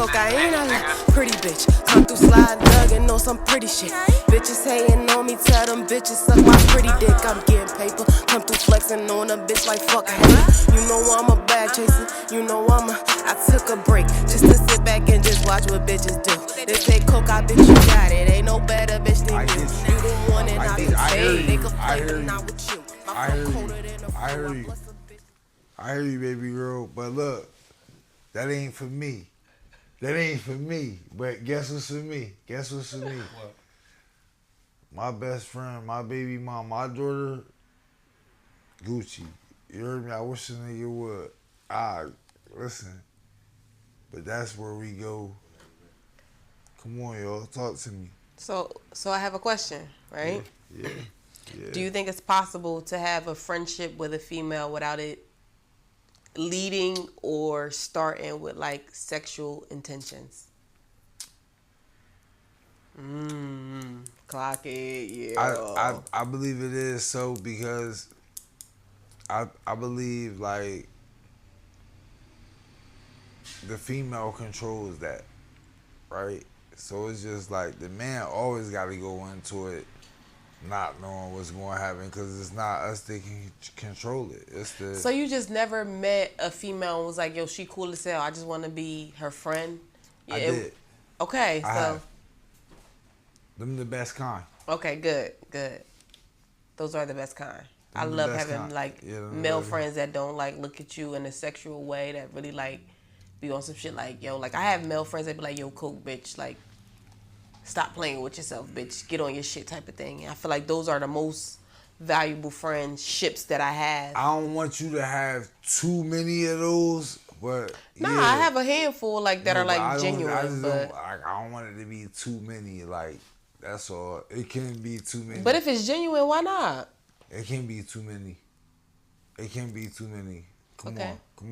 Cokaina, like pretty bitch. Come through sliding, dugging on some pretty shit. Bitches hating on me, tell them bitches suck my pretty dick. I'm getting paper, come through flexing on a bitch like fuck hater. You know I'm a bag chaser, you know I took a break just to sit back and just watch what bitches do. They say coke, I bitch you got it, ain't no better bitch than you. You the one and I the fade, they can play but not with you. I hear you, baby girl, but look, that ain't for me. That ain't for me. But guess what's for me? Guess what's for me? What? My best friend, my baby mom, my daughter, Gucci. You heard me? I wish a nigga would. Listen. But that's where we go. Come on, y'all. Talk to me. So I have a question, right? Yeah. Do you think it's possible to have a friendship with a female without it leading or starting with like sexual intentions? Clock it, yeah. I believe it is so because I believe like the female controls that, right? So it's just like the man always got to go into it not knowing what's going to happen because it's not us that can control it. It's the. So you just never met a female and was like, yo, she cool as hell, I just want to be her friend? Yeah, I did. Okay, I so. have. Them the best kind. Okay, good. Those are the best kind. I love having like male friends that don't like look at you in a sexual way, that really like be on some shit like, yo, like I have male friends that be like, yo, coke, bitch, like stop playing with yourself, bitch, get on your shit type of thing. And I feel like those are the most valuable friendships that I have. I don't want you to have too many of those, but nah, yeah. I have a handful like that are like genuine, I don't want it to be too many, like that's all. It can't be too many. But if it's genuine, why not? It can't be too many. It can't be too many. Come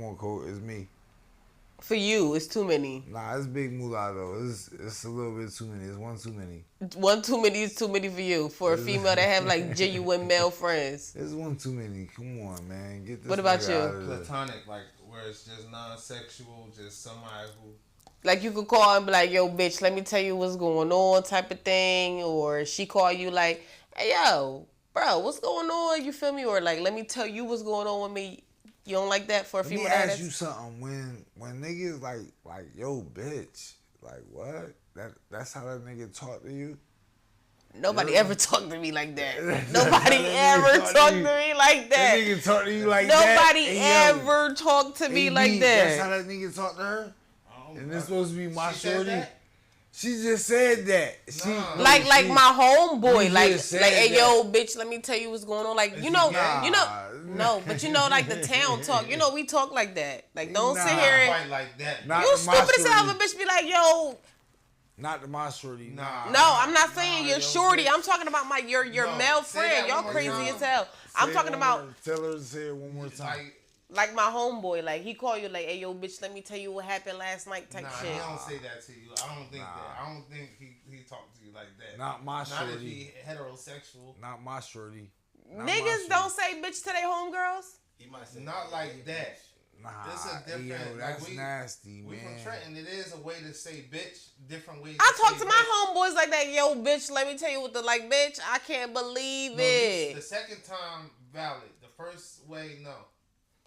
on, Cole. It's me. For you, it's too many. Nah, it's big moolah though. It's a little bit too many. It's one too many. One too many is too many for you. For a female that have like genuine male friends. It's one too many. Come on, man. Get this. What about you? Platonic, like where it's just non-sexual, just somebody who. Like you could call and be like, yo, bitch, let me tell you what's going on type of thing. Or she call you like, hey, yo, bro, what's going on? You feel me? Or like, let me tell you what's going on with me. You don't like that for a female? Let me ask you something. When niggas like, yo, bitch, like what? That's how that nigga talk to you? Nobody ever talked to me like that. Nobody ever talked to me like that. That nigga talk to you like Nobody that? Nobody ever talked to me like that. That's how that nigga talk to her? And this supposed to be my shorty? She just said that. Like my homeboy, like hey yo, bitch, let me tell you what's going on. Like you know, no, but you know, like the town talk. You know, we talk like that. Like don't sit here and like that. You stupid as hell. If a bitch be like, yo. Not the my shorty. Nah. No, I'm not saying your shorty. Bitch. I'm talking about your male friend. Y'all crazy as hell. I'm talking about. Tell her to say it one more time. Like my homeboy, like he call you like, hey yo, bitch, let me tell you what happened last night type shit. He don't say that to you. I don't think that. I don't think he talked to you like that. Not my shorty. Not if he heterosexual. Not my shorty. Niggas don't say bitch to their homegirls. He might say not like that. Nah, this is different. Yo, that's nasty, we man. From Trenton. It is a way to say bitch. Different ways. I talk to my homeboys like that. Yo, bitch, let me tell you what the like, bitch. I can't believe it. The second time valid. The first way, no.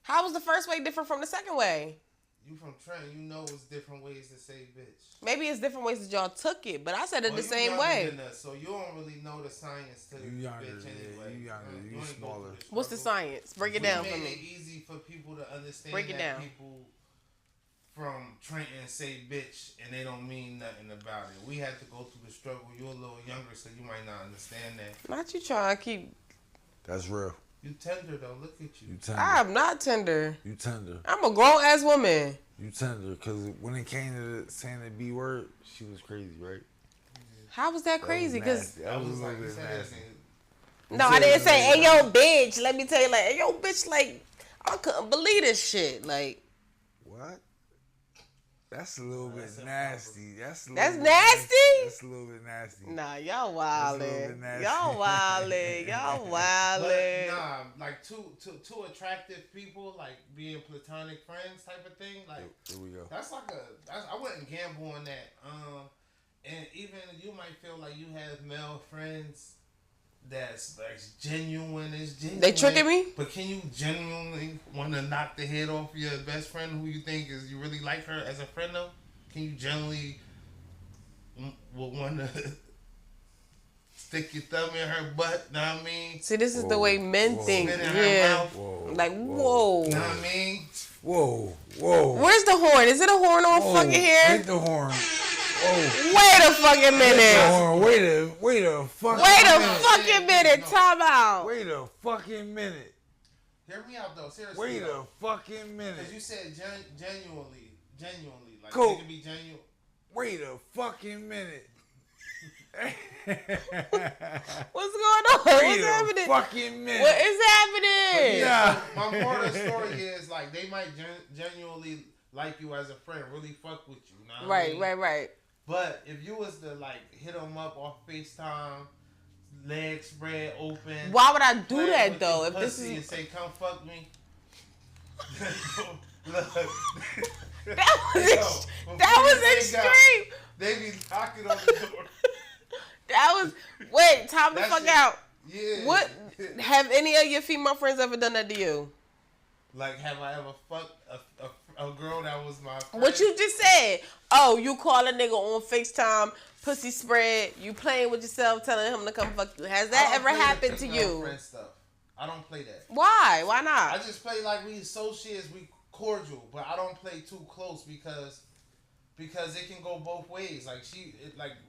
How was the first way different from the second way? You from Trenton, you know it's different ways to say bitch. Maybe it's different ways that y'all took it, but I said it the same way. So you don't really know the science to you younger, bitch anyway. You younger, you smaller. What's the science? Break it down for me. It easy for people to understand. Break it down. People from Trenton say bitch and they don't mean nothing about it. We had to go through the struggle. You're a little younger, so you might not understand that. Not you trying to keep. That's real. You tender though. Look at you. You tender. I'm not tender. You tender. I'm a grown ass woman. You tender, because when it came to saying the B word, she was crazy, right? How was that crazy? Because that was a little bit nasty. No, I didn't say, hey yo, bitch. Let me tell you, like, hey yo, bitch, like, I couldn't believe this shit. Like, what? That's a little bit nasty. That's nasty? That's a little bit nasty. Nah, y'all wildin'. Y'all wildin'. Y'all wildin'. But nah, like two attractive people, like being platonic friends type of thing. Like here we go. That's like I wouldn't gamble on that. And even you might feel like you have male friends that's like genuine. Is genuine. They tricking me? But can you genuinely want to knock the head off your best friend who you think is you really like her as a friend though? Can you genuinely want to stick your thumb in her butt? Know what I mean? See, this is the way men think. Yeah. Like, whoa. Know what I mean? Whoa. Where's the horn? Is it a horn on fucking here? Hit the horn. Whoa. Wait a fucking minute. Wait a fucking minute. Time out. Wait a fucking minute. Hear me out though. Seriously. Wait a fucking minute. Because you said genuinely. Like, Cool. it can be genuine. Wait a fucking minute. What's going on? What's happening? Fucking minute. What is happening? Yeah. So my moral of the story is like they might genuinely like you as a friend, really fuck with you. Know what I mean? Right. But if you was to like hit them up off FaceTime, legs spread open. Why would I do that though? If this is and say come fuck me. Look. That was extreme. They be knocking on the door. Wait, time the fuck out. Yeah. What have any of your female friends ever done that to you? Like, have I ever fucked a girl that was my friend? What you just said? Oh, you call a nigga on FaceTime, pussy spread, you playing with yourself, telling him to come fuck you. Has that ever happened to you? Friend stuff. I don't play that. Why? Why not? I just play like we associates, we cordial, but I don't play too close because it can go both ways. Like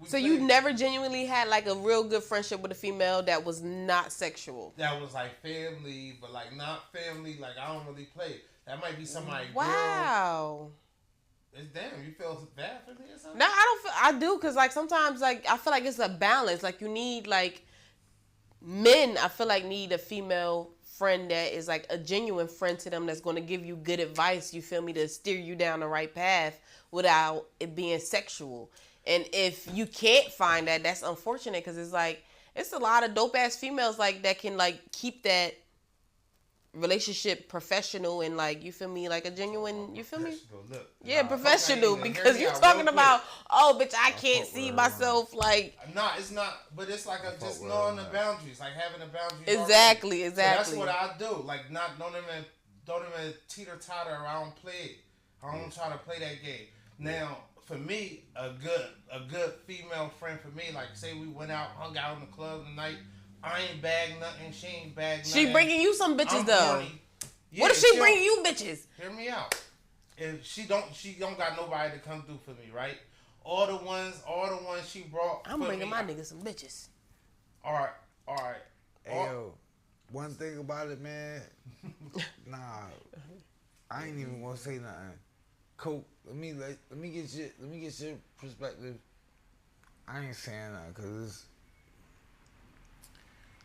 So you never genuinely had like a real good friendship with a female that was not sexual. That was like family, but like not family. Like I don't really play. That might be somebody. Wow. It's damn. You feel bad for me or something? No, I don't. I do because like sometimes like I feel like it's a balance. Like you need like men. I feel like need a female friend that is like a genuine friend to them that's going to give you good advice. You feel me, to steer you down the right path without it being sexual. And if you can't find that, that's unfortunate because it's like it's a lot of dope ass females like that can like keep that relationship professional and like you feel me, like a genuine, you feel me? Look, professional because you talking about bitch I can't see myself like. Nah, it's not, but it's like just knowing the boundaries, like having the boundaries. Exactly. So that's what I do. Like don't even teeter totter. I don't play it. I don't try to play that game. Now for me, a good female friend for me, like say we went out, hung out in the club tonight. I ain't bagged nothing. She ain't bagged nothing. She bringing you some bitches though. Yeah, what if she bringing you bitches? Hear me out. If she don't got nobody to come through for me, right? All the ones she brought. I'm bringing my niggas some bitches. All right. Hey yo, one thing about it, man. Nah, I ain't even gonna say nothing. Coke, let me get your perspective. I ain't saying nothing because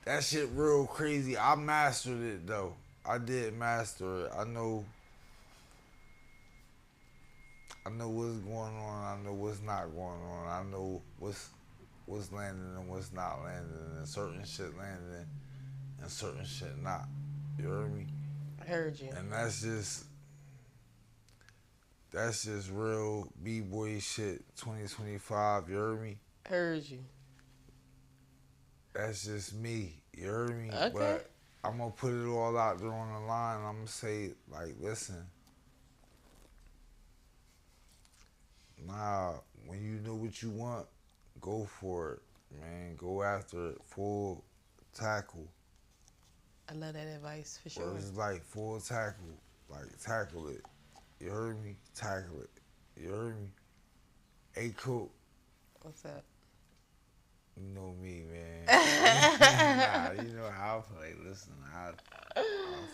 that shit real crazy. I mastered it though. I did master it. I know what's going on. I know what's not going on. I know what's landing and what's not landing, and certain shit landing and certain shit not. You heard me? I heard you. And that's just real B-boy shit. 2025. You heard me? Heard you. That's just me. You heard me? Okay. But I'm going to put it all out there on the line. I'm going to say, like, listen. Nah, when you know what you want, go for it, man. Go after it. Full tackle. I love that advice, for sure. It's like full tackle. Like, tackle it. You heard me? Tackle it. You heard me? Hey, Coop. What's up? You know me, man. Nah, you know how I play. Listen, I'll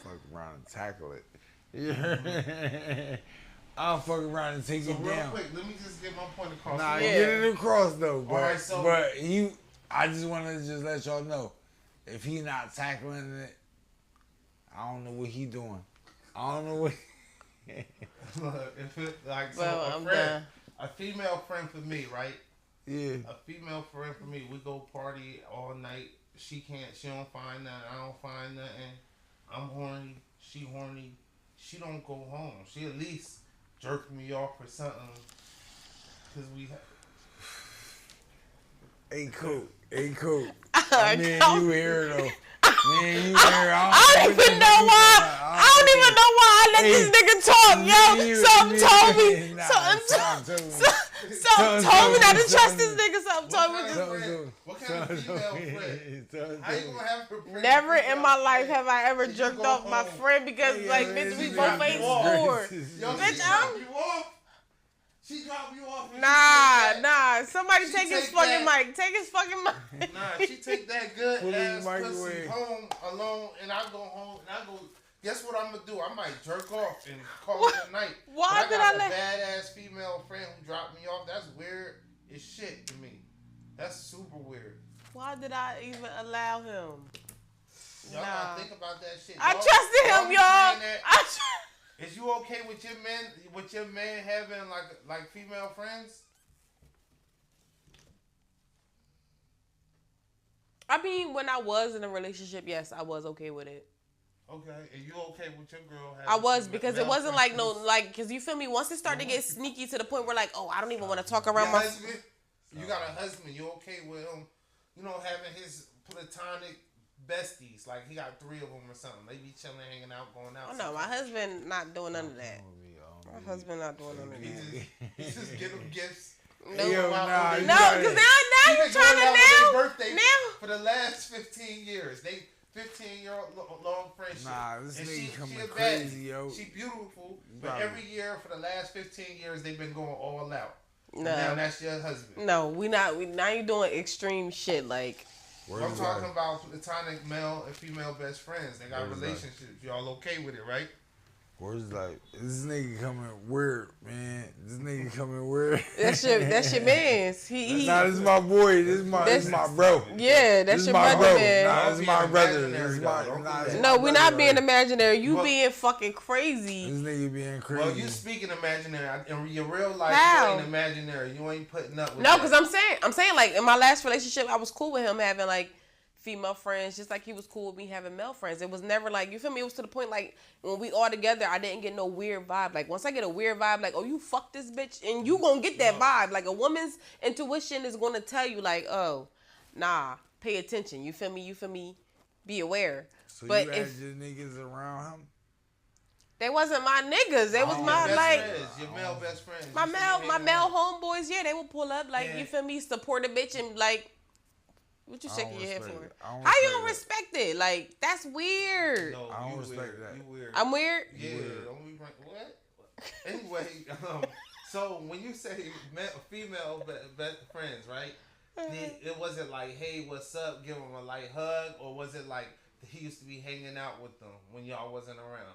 fuck around and tackle it. I'll fuck around and take it down. So real quick, let me just get my point across. Nah, get it across though. But, right, I just want to just let y'all know, if he not tackling it, I don't know what he doing. I don't know what. If it, like, well, so I'm done. a female friend for me, right? Yeah. A female friend for me, we go party all night. She don't find nothing. I don't find nothing. I'm horny. She horny. She don't go home. She at least jerk me off or something. Cause we. Ain't cool. I mean, you here though. Man, you here. I don't even know why. I don't even know why I let this nigga talk, yo. Something told me. Something told me not to trust this nigga. Something told me. What kind of female friend? How you gonna have her friend? Never in my life have I ever jerked off my friend because, like, bitch, we both ain't scored. Bitch, She dropped you off. Nah. Somebody take his fucking mic. Take his fucking mic. Nah, she take that good ass pussy home alone, and I go home and I go. Guess what I'm gonna do? I might jerk off and call it a night. Why did I let a badass female friend who dropped me off? That's weird as shit to me. That's super weird. Why did I even allow him? Y'all gotta think about that shit. I trusted him, y'all. Is you okay with your man having like female friends? I mean, when I was in a relationship, yes, I was okay with it. Okay, and you okay with your girl having I was, because it wasn't like because you feel me, once it started to get sneaky to the point where, like, oh, I don't even want to talk around my husband. You got a husband, you okay with him, having his platonic besties, like he got 3 of them or something. They be chilling, hanging out, going out. Oh no, my husband not doing none of that. My husband not doing none of that. He just give them gifts. No, nah, because now you trying to now for the last 15 years. They 15-year long friendship. Nah, this nigga coming crazy, yo. She beautiful, but every year for the last 15 years they've been going all out. No, now that's your husband. No, now you doing extreme shit like. I'm talking about platonic male and female best friends. They got relationships. Y'all okay with it, right? Where's like this nigga coming weird, man? This nigga coming weird. That's your man's. Nah, this is my boy. This is my bro. Yeah, that's your brother, man. Nah, this is my brother. No, we're not being imaginary. You being fucking crazy. This nigga being crazy. Well, you speaking imaginary. In your real life, How? you ain't imaginary. You ain't putting up with No, because I'm saying like in my last relationship, I was cool with him having like female friends, just like he was cool with me having male friends. It was never like, you feel me? It was to the point like when we all together, I didn't get no weird vibe. Like once I get a weird vibe, like, oh, you fuck this bitch, and you gonna get that vibe. Like a woman's intuition is gonna tell you like, oh, nah, pay attention. You feel me? Be aware. So but you had your niggas around him? They wasn't my niggas. They was my like friends, your male best friends. My male homeboys. Yeah, they would pull up like you feel me, support a bitch and like. What you shaking your head for? How you don't respect it? Like that's weird. No, I don't respect that. You weird. I'm weird. Yeah. What? Anyway, so when you say female best friends, right? It wasn't like, hey, what's up? Give them a light hug, or was it like he used to be hanging out with them when y'all wasn't around?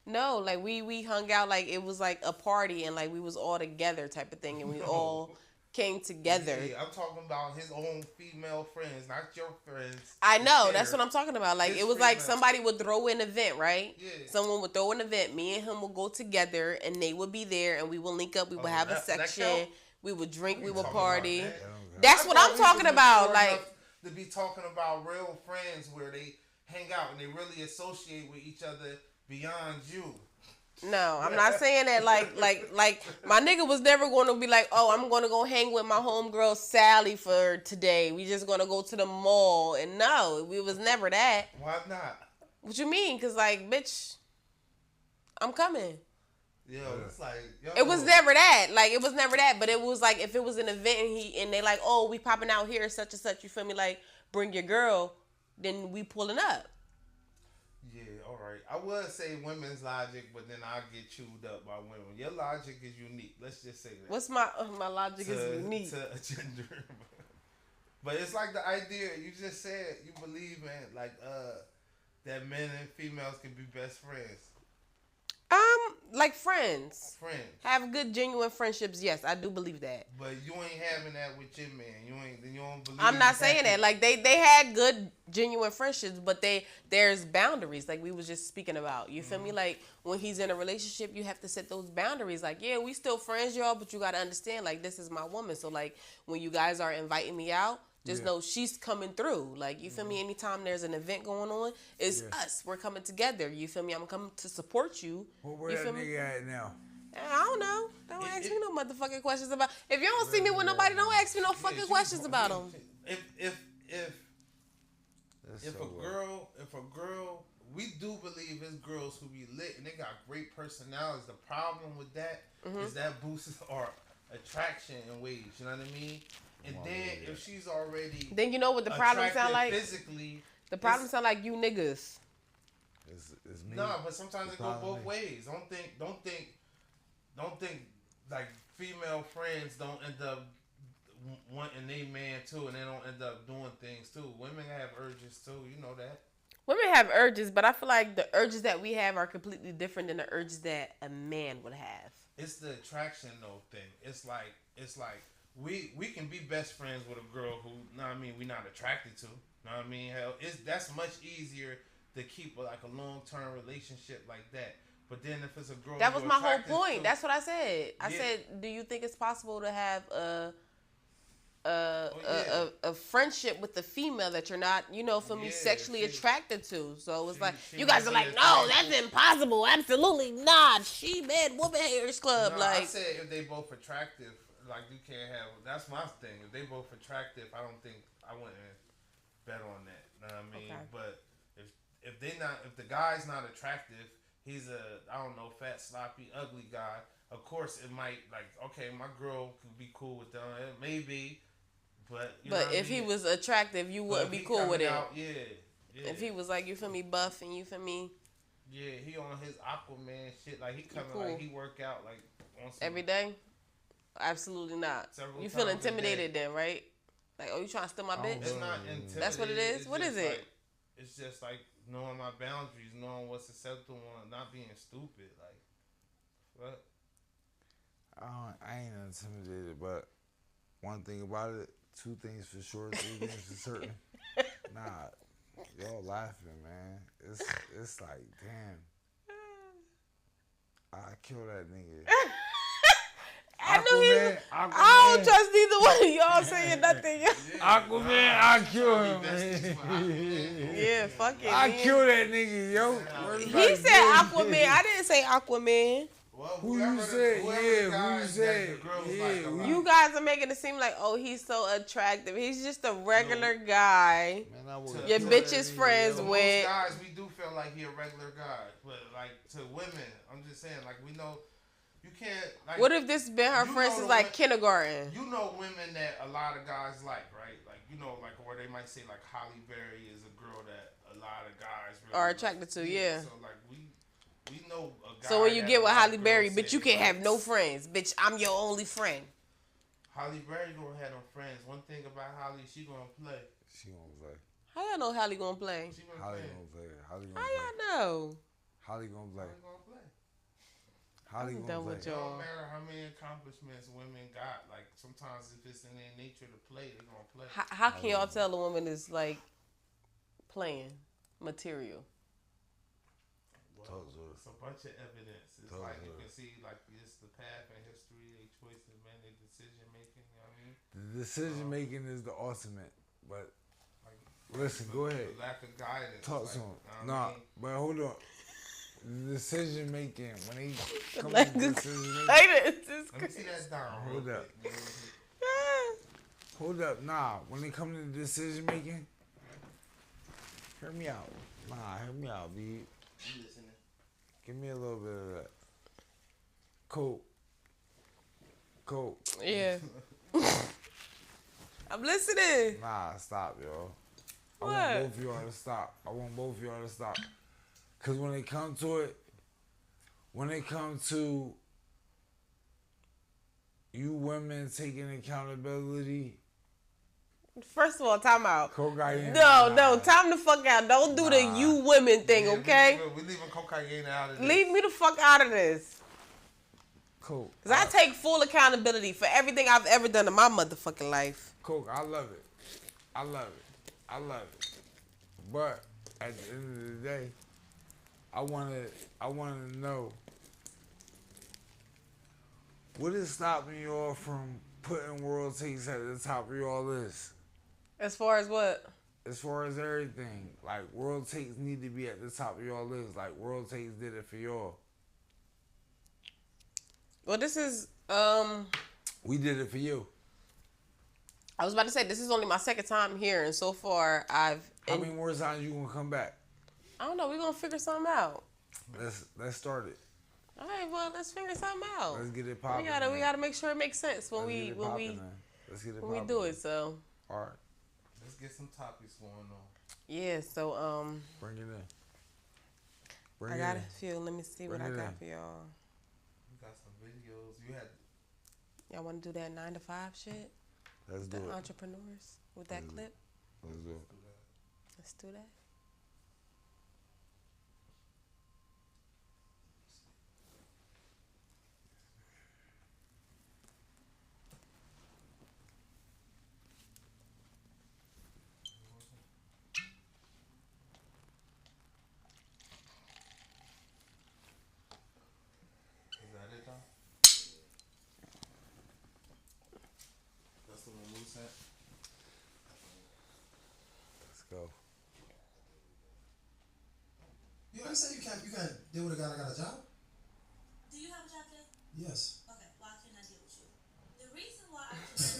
No, like we hung out like it was like a party and like we was all together type of thing and we all came together. Yeah, I'm talking about his own female friends, not your friends. I know, that's what I'm talking about. Like it was like somebody would throw an event, right? Yeah. Someone would throw an event. Me and him would go together and they would be there and we would link up. We would have a section. We would drink. We would party. That's what I'm talking about. Like to be talking about real friends where they hang out and they really associate with each other beyond you. No, I'm not saying that like my nigga was never going to be like, oh, I'm going to go hang with my homegirl Sally for today. We just going to go to the mall. And no, it was never that. Why not? What you mean? Because like, bitch, I'm coming. Yo, it's like... Yo. It was never that. Like, it was never that. But it was like, if it was an event and they like, oh, we popping out here, such and such, you feel me? Like, bring your girl, then we pulling up. Yeah, all right. I would say women's logic, but then I'll get chewed up by women. Your logic is unique. Let's just say that. What's my logic is unique? To a gender. But it's like the idea, you just said you believe in, like, that men and females can be best friends. Like friends. Friends. Have good, genuine friendships. Yes, I do believe that. But you ain't having that with your man. You don't believe. I'm not saying that. Like they had good, genuine friendships, but there's boundaries. Like we was just speaking about. You feel me? Like when he's in a relationship, you have to set those boundaries. Like yeah, we still friends, y'all, but you gotta understand. Like this is my woman. So like when you guys are inviting me out. Just know she's coming through. Like, you feel me? Anytime there's an event going on, it's us. We're coming together. You feel me? I'm coming to support you. Where that nigga at now? I don't know. Don't ask me no motherfucking questions about. If you don't see me with nobody, don't ask me no fucking questions about them. If a girl, we do believe it's girls who be lit and they got great personalities. The problem with that is that boosts our attraction in ways. You know what I mean? And then if she's already then you know what the problem sound like? Physically, the problem sound like you niggas. It's me. No, but sometimes it go both ways. Don't think like female friends don't end up wanting their man too, and they don't end up doing things too. Women have urges too, you know that. Women have urges, but I feel like the urges that we have are completely different than the urges that a man would have. It's the attraction though thing. It's like we can be best friends with a girl who, we're not attracted to. Hell, that's much easier to keep like a long-term relationship like that. But then if it's a girl, that was my whole point. That's what I said. I said, do you think it's possible to have a friendship with the female that you're not, sexually attracted to? So it's like you guys are like, no, that's impossible. Absolutely not. She bad woman haters club. No, like I said if they both attractive. Like you can't have. That's my thing. If they both attractive, I wouldn't bet on that. You know what I mean? Okay. But if the guy's not attractive, he's I don't know, fat, sloppy, ugly guy. Of course, it might okay, my girl could be cool with them, maybe. But if he was attractive, you wouldn't be cool with it. Yeah. If he was like, you feel me, buff and you feel me. Yeah, he on his Aquaman shit. Like he coming like he work out like on some, every day. Absolutely not. You feel intimidated then, right? Like, oh, you trying to steal my bitch? It's not intimidated. That's what it is? What is it? It's just like knowing my boundaries, knowing what's acceptable, not being stupid. Like, what? I ain't intimidated, but one thing about it, two things for sure, three things for certain. Nah, y'all laughing, man. It's like, damn. I kill that nigga. I knew I don't trust neither one of y'all saying nothing. Aquaman, I kill him. Yeah, fuck it. I kill that nigga, yo. He said Aquaman. I didn't say Aquaman. Well, who you said? Who you said? Yeah, you guys are making it seem like, oh, he's so attractive. He's just a regular guy. Man, your bitch is friends with. Most guys, we do feel like he a regular guy, but like to women, I'm just saying, like we know. You can't. Like, what if this been her friend since like kindergarten? You know women that a lot of guys like, right? Like like where they might say like Holly Berry is a girl that a lot of guys really are attracted to. Yeah. So like we know a guy. So when you get with Holly Berry, bitch, you can't have no friends, bitch. I'm your only friend. Holly Berry gonna have no friends. One thing about Holly, she gonna play. She gonna play. How y'all know Holly gonna play? Holly gonna play. How y'all know? Holly gonna play. I'm done with y'all. It don't matter how many accomplishments women got. Like sometimes if it's in their nature to play, they gonna play. How can y'all tell a woman is like playing material? Well, it's a bunch of evidence. It's like you can see like it's the path and history, their choices, man, their decision making. You know what I mean? The decision making is the ultimate, but listen, go ahead. The lack of guidance. Talk to him. Nah, but hold on. The decision making when they come to decision making. Let me see that down. Hold up. Nah, when they come to decision making, hear me out. Hear me out, B. You listening? Give me a little bit of that. Coke. Yeah. I'm listening. Nah, stop, yo. What? I want both of y'all to stop. Because when they come to you women taking accountability. First of all, time out. Cokaina. No, time the fuck out. Don't do the you women thing, okay? We leaving Cokaina out of this. Leave me the fuck out of this. Coke. Because I take full accountability for everything I've ever done in my motherfucking life. Coke, I love it. I love it. But at the end of the day, I wanna know, what is stopping y'all from putting World Takes at the top of y'all list? As far as what? As far as everything. Like, World Takes need to be at the top of y'all list. Like, World Takes did it for y'all. Well, this is, We did it for you. I was about to say, this is only my second time here, and so far How many more times you gonna come back? I don't know. We're gonna figure something out. Let's start it. All right, well, let's figure something out. Let's get it popping. We gotta make sure it makes sense when we do it. So. All right. Let's get some topics going on. Yeah. So Bring it in. I got a few. Let me see what I got for y'all. We got some videos. Y'all want to do that 9 to 5 shit? Let's do it. Entrepreneurs with that clip. Let's do it. Let's do that. Is that it, though? That's the one we sent? Let's go. You already said you can't deal with a guy that got a job? Do you have a job, Jay? Yes. Okay, well, I cannot deal with you. The reason why I cannot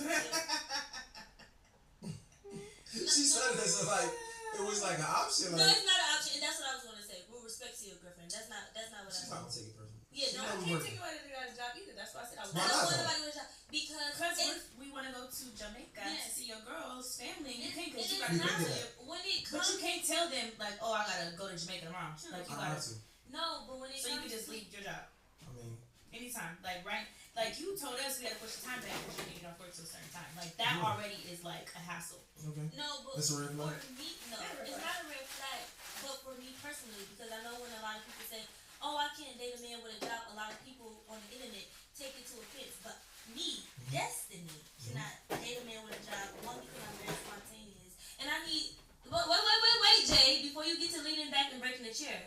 She said this like it was like an option. No, Like, it's not an option, and that's what I was going to say. With respect to your girlfriend, that's not what she's I not gonna take it personally. Yeah, She no, know I we can't working. take away that you got a job either. That's why I said I Why don't not, want though? nobody with a job because we want to go to Jamaica to Yes. see your girls, family. You can't it because you is gotta not go. when it But comes. you can't tell them like, oh, I gotta go to Jamaica tomorrow. True. Like you I gotta. have to. No, but when it So you comes can just to leave your job I mean, anytime. Like right, like you told us we had to push the time back because you didn't get off work till a certain time. Like that Yeah. already is like a hassle. okay. No, but That's a red flag? for me, no, That's a red it's flag. not a red flag. But for me personally, because I know when a lot of people say, "Oh, I can't date a man with a job," a lot of people on the internet take it to offense. But me, Destiny, cannot date a man with a job. One, because I'm very spontaneous, and I need. Wait, Jay, before you get to leaning back and breaking the chair.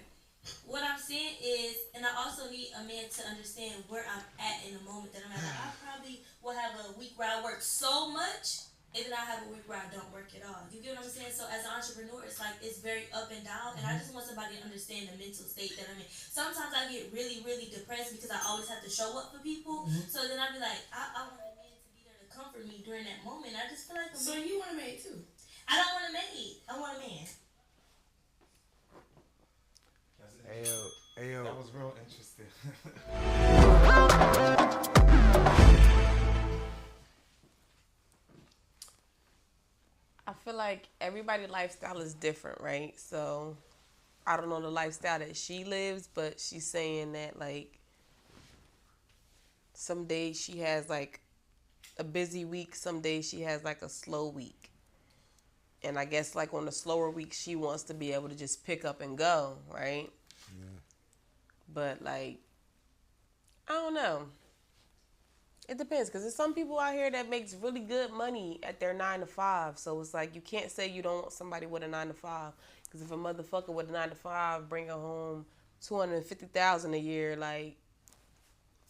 What I'm saying is, and I also need a man to understand where I'm at in the moment that I'm at. Like, I probably will have a week where I work so much, and then I have a week where I don't work at all. You get what I'm saying? So as an entrepreneur, it's like it's very up and down, and I just want somebody to understand the mental state that I'm in. Sometimes I get really, really depressed because I always have to show up for people. So then I be like, I want a man to be there to comfort me during that moment. I just feel like So you want a maid too? I don't want a maid. I want a man. Ayo. That was real interesting. I feel like everybody's lifestyle is different, right? So I don't know the lifestyle that she lives, but she's saying that like some days she has like a busy week, some days she has like a slow week. And I guess like on the slower week she wants to be able to just pick up and go, right? Yeah. But like I don't know. It depends, because there's some people out here that makes really good money at their 9 to 5. So it's like you can't say you don't want somebody with a 9 to 5. Because if a motherfucker with a 9 to 5 bring her home $250,000 a year, like,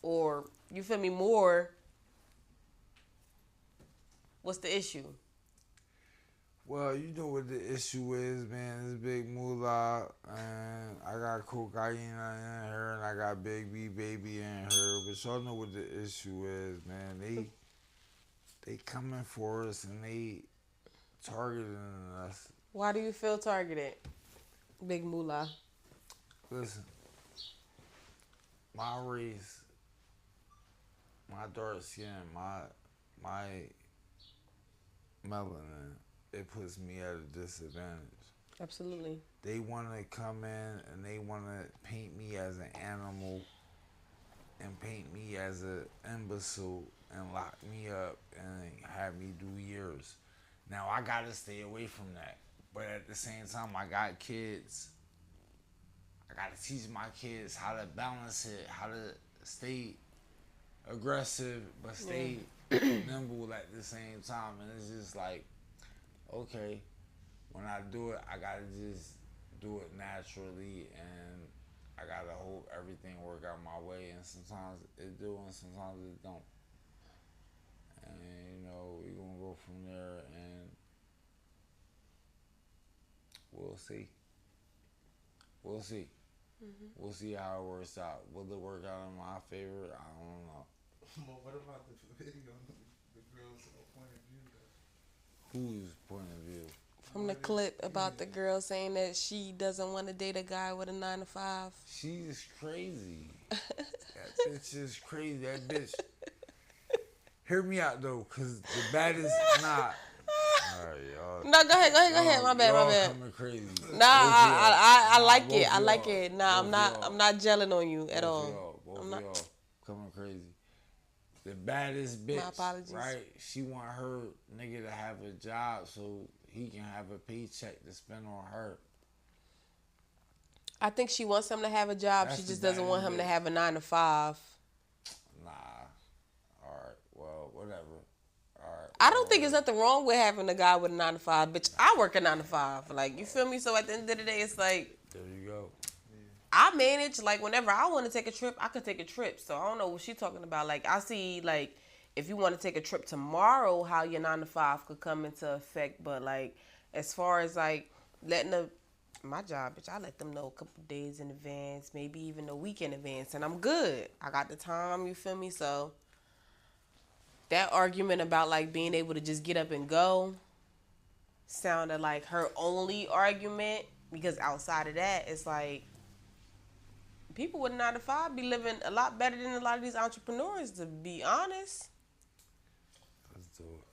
or you feel me, more, what's the issue? Well, you know what the issue is, man. This big moolah, and I got Cokaina in her, and I got Big B Baby in her. But y'all know what the issue is, man. They coming for us, and they targeting us. Why do you feel targeted, Big Moolah? Listen, my race, my dark skin, my melanin, it puts me at a disadvantage. Absolutely. They want to come in and they want to paint me as an animal and paint me as an imbecile and lock me up and have me do years. Now, I got to stay away from that. But at the same time, I got kids. I got to teach my kids how to balance it, how to stay aggressive, but stay nimble at the same time. And it's just like, okay, when I do it, I gotta just do it naturally, and I gotta hope everything work out my way. And sometimes it do, and sometimes it don't. And we gonna go from there, and we'll see. We'll see. Mm-hmm. We'll see how it works out. Will it work out in my favor? I don't know. Well, what about the video? The girl's point of view, though? Whose point of view? From the clip about the girl saying that she doesn't want to date a guy with a 9 to 5. She's crazy. That bitch is crazy. That bitch. Hear me out though, cause the baddest not. Alright, y'all. No, go ahead. My bad. Coming crazy. Nah, I like it. I like it. Nah, I'm not gelling on you at all. Both of y'all coming crazy. The baddest bitch, my apologies. Right? She want her nigga to have a job so he can have a paycheck to spend on her. I think she wants him to have a job. She just doesn't want him to have a 9 to 5. Nah. All right. Well, whatever. All right. I don't think there's nothing wrong with having a guy with a 9 to 5. Bitch, I work a 9 to 5. Like, you feel me? So at the end of the day, it's like, there you go. I manage, like, whenever I want to take a trip, I could take a trip. So I don't know what she's talking about. Like, I see, like, if you want to take a trip tomorrow, how your 9 to 5 could come into effect. But, like, as far as, like, letting my job, bitch, I let them know a couple days in advance, maybe even a week in advance, and I'm good. I got the time, you feel me? So that argument about, like, being able to just get up and go sounded like her only argument, because outside of that, it's like, people with 9 to 5 be living a lot better than a lot of these entrepreneurs, to be honest. Let's do it.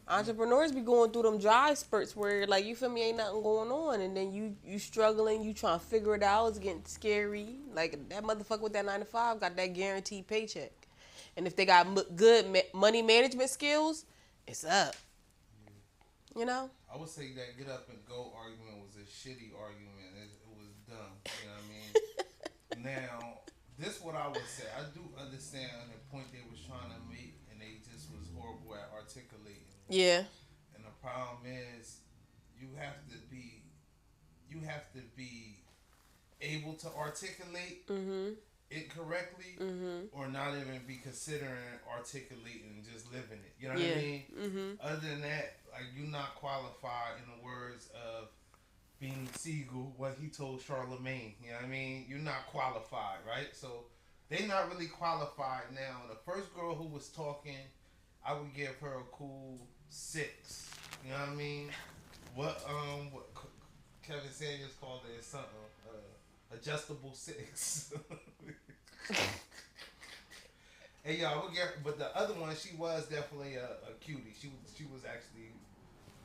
Entrepreneurs be going through them dry spurts where, like, you feel me, ain't nothing going on, and then you struggling, you trying to figure it out, it's getting scary. Like, that motherfucker with that 9 to 5 got that guaranteed paycheck. And if they got good money management skills, it's up. You know? I would say that get up and go argument was a shitty argument. It was dumb. You know what I mean? Now, this what I would say. I do understand the point they was trying to make, and they just was horrible at articulating. Yeah. And the problem is, you have to be able to articulate it correctly, or not even be considering articulating and just living it. You know what I mean? Mm-hmm. Other than that, like, you're not qualified, in the words of Beanie Siegel, what he told Charlemagne. You know what I mean? You're not qualified, right? So they not really qualified now. The first girl who was talking, I would give her a cool 6. You know what I mean? What Kevin Samuels called it something, adjustable 6. Hey, y'all, but the other one, she was definitely a cutie. She was actually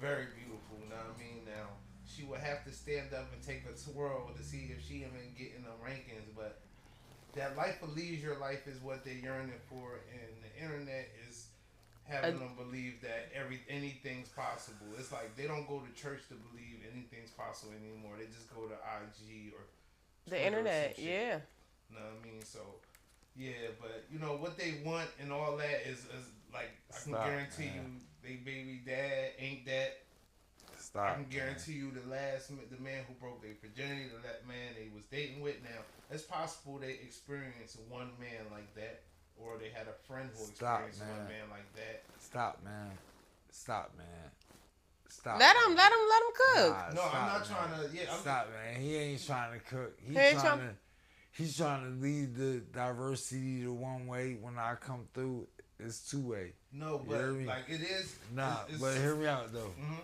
very beautiful. You know what I mean? Now, she would have to stand up and take a twirl to see if she even get in the rankings. But that life of leisure life is what they're yearning for, and the internet is having them believe that anything's possible. It's like they don't go to church to believe anything's possible anymore. They just go to IG or the internet. Yeah. You know what I mean? So, yeah, but what they want and all that is like, I can guarantee you, they baby dad ain't that. I can guarantee you the man who broke their virginity, that man they was dating with. Now, it's possible they experienced one man like that, or they had a friend who experienced one man like that. Stop, man. Let him cook. No, I'm not trying to. Yeah, stop, man. He ain't trying to cook. He's trying to lead the diversity to one way. When I come through, it's 2-way. No, but like it is. Nah, but hear me out though. Mm-hmm.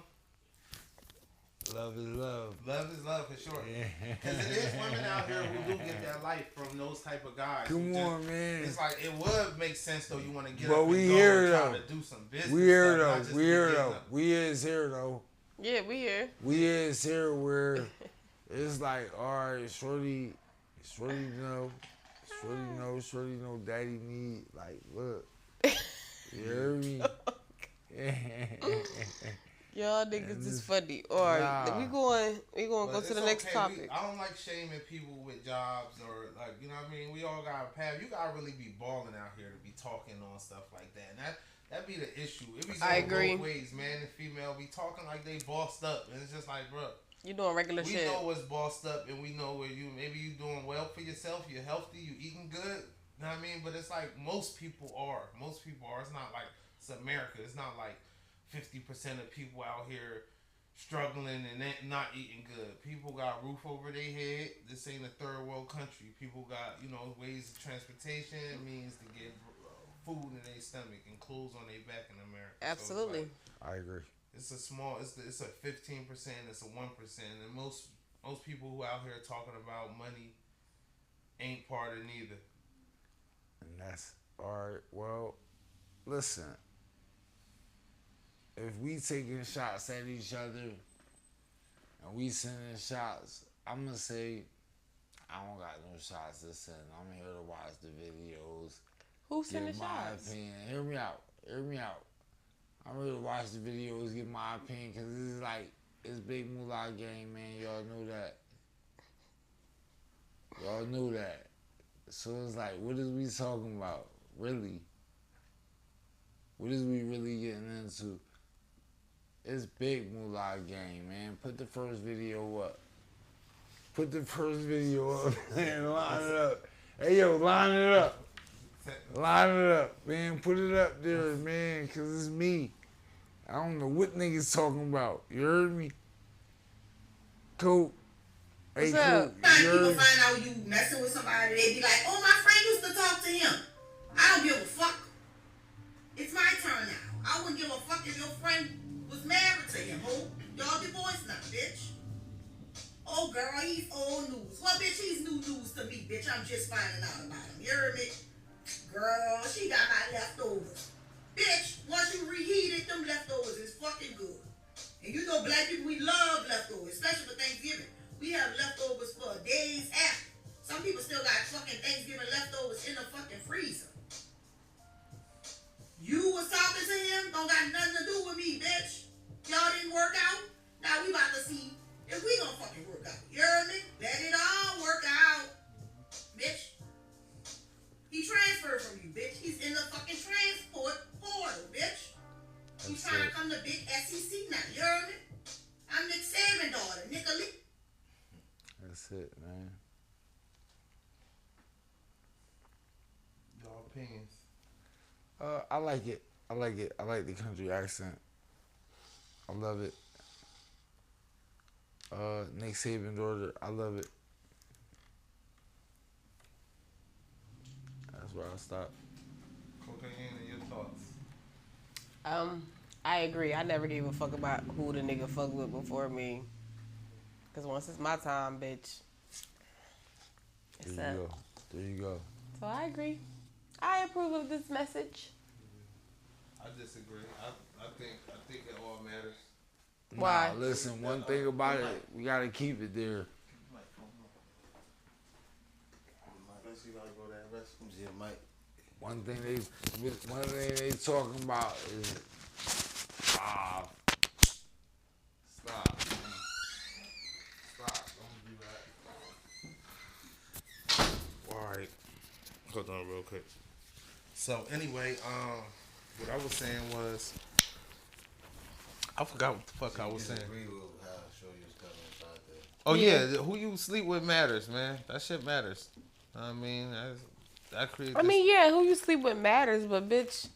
Love is love. Love is love for sure. Because it is women out here who do get that life from those type of guys. Come on, man. It's like, it would make sense though. You want to get but up we and go here, and though. try to do some business. We here stuff, though. We here though. We is here though. Yeah, we here. We is here where it's like, all right, shorty know, daddy need, like, look. You hear me? Y'all niggas is funny. All right, we going go to the next topic. I don't like shaming people with jobs or like, you know what I mean? We all got a path. You gotta really be balling out here to be talking on stuff like that. And that be the issue. It be going both ways, man and female be talking like they bossed up. And it's just like, bro, you doing regular shit. We know what's bossed up and we know where maybe you doing well for yourself, you're healthy, you eating good. You know what I mean? But it's like most people are. It's not like it's America. It's not like 50% of people out here struggling and not eating good. People got roof over their head. This ain't a third world country. People got, ways of transportation, means to get food in their stomach and clothes on their back in America. Absolutely. So I agree. It's a 15%, it's a 1%, and most people who out here talking about money ain't part of neither. And that's alright. Well, listen. If we taking shots at each other and we sending shots, I'm gonna say I don't got no shots to send. I'm here to watch the videos. Who's sending shots? My opinion. Hear me out. I'm here to watch the videos, give my opinion, because it's like, it's big moolah game, man. Y'all know that. So it's like, what is we talking about? Really? What is we really getting into? It's big moolah game, man. Put the first video up. Man. Line it up. Hey, yo, line it up. Man. Put it up there, man, because it's me. I don't know what niggas talking about. You heard me? Cool. Hey, Cool. People find out you messing with somebody, they be like, oh, my friend used to talk to him. I don't give a fuck. It's my turn now. I wouldn't give a fuck if your friend was married to him. Oh, y'all divorced now, bitch. Oh, girl, he's old news. Well, bitch, he's new news to me, bitch. I'm just finding out about him. You heard me? Girl, she got my leftovers. Bitch, once you reheat it, them leftovers is fucking good. And you know black people, we love leftovers, especially for Thanksgiving. We have leftovers for days after. Some people still got fucking Thanksgiving leftovers in the fucking freezer. You was talking to him, don't got nothing to do with me, bitch. Y'all didn't work out. Now we about to see if we gonna fucking work out. You heard me? Let it all work out, bitch. He transferred from you, bitch. He's in the fucking transport portal, bitch. He's trying to come to big SEC now. You heard me? I'm Nick Saban's daughter, Nicolette. That's it, man. Your opinions? I like it. I like the country accent. I love it. Nick Saban's daughter. I love it. That's where I'll stop. Cokaina, your thoughts? I agree. I never gave a fuck about who the nigga fucked with before me. Cause once it's my time, bitch. There you go. So I agree. I approve of this message. I disagree. I think it all matters. Why? Nah, listen, one thing about it, we gotta keep it there. One thing they talking about is stop. Don't do that. Alright. Hold on real quick. So anyway, what I was saying was I forgot what the fuck I was saying. Oh yeah, who you sleep with matters, man. That shit matters. I mean, who you sleep with matters, but bitch.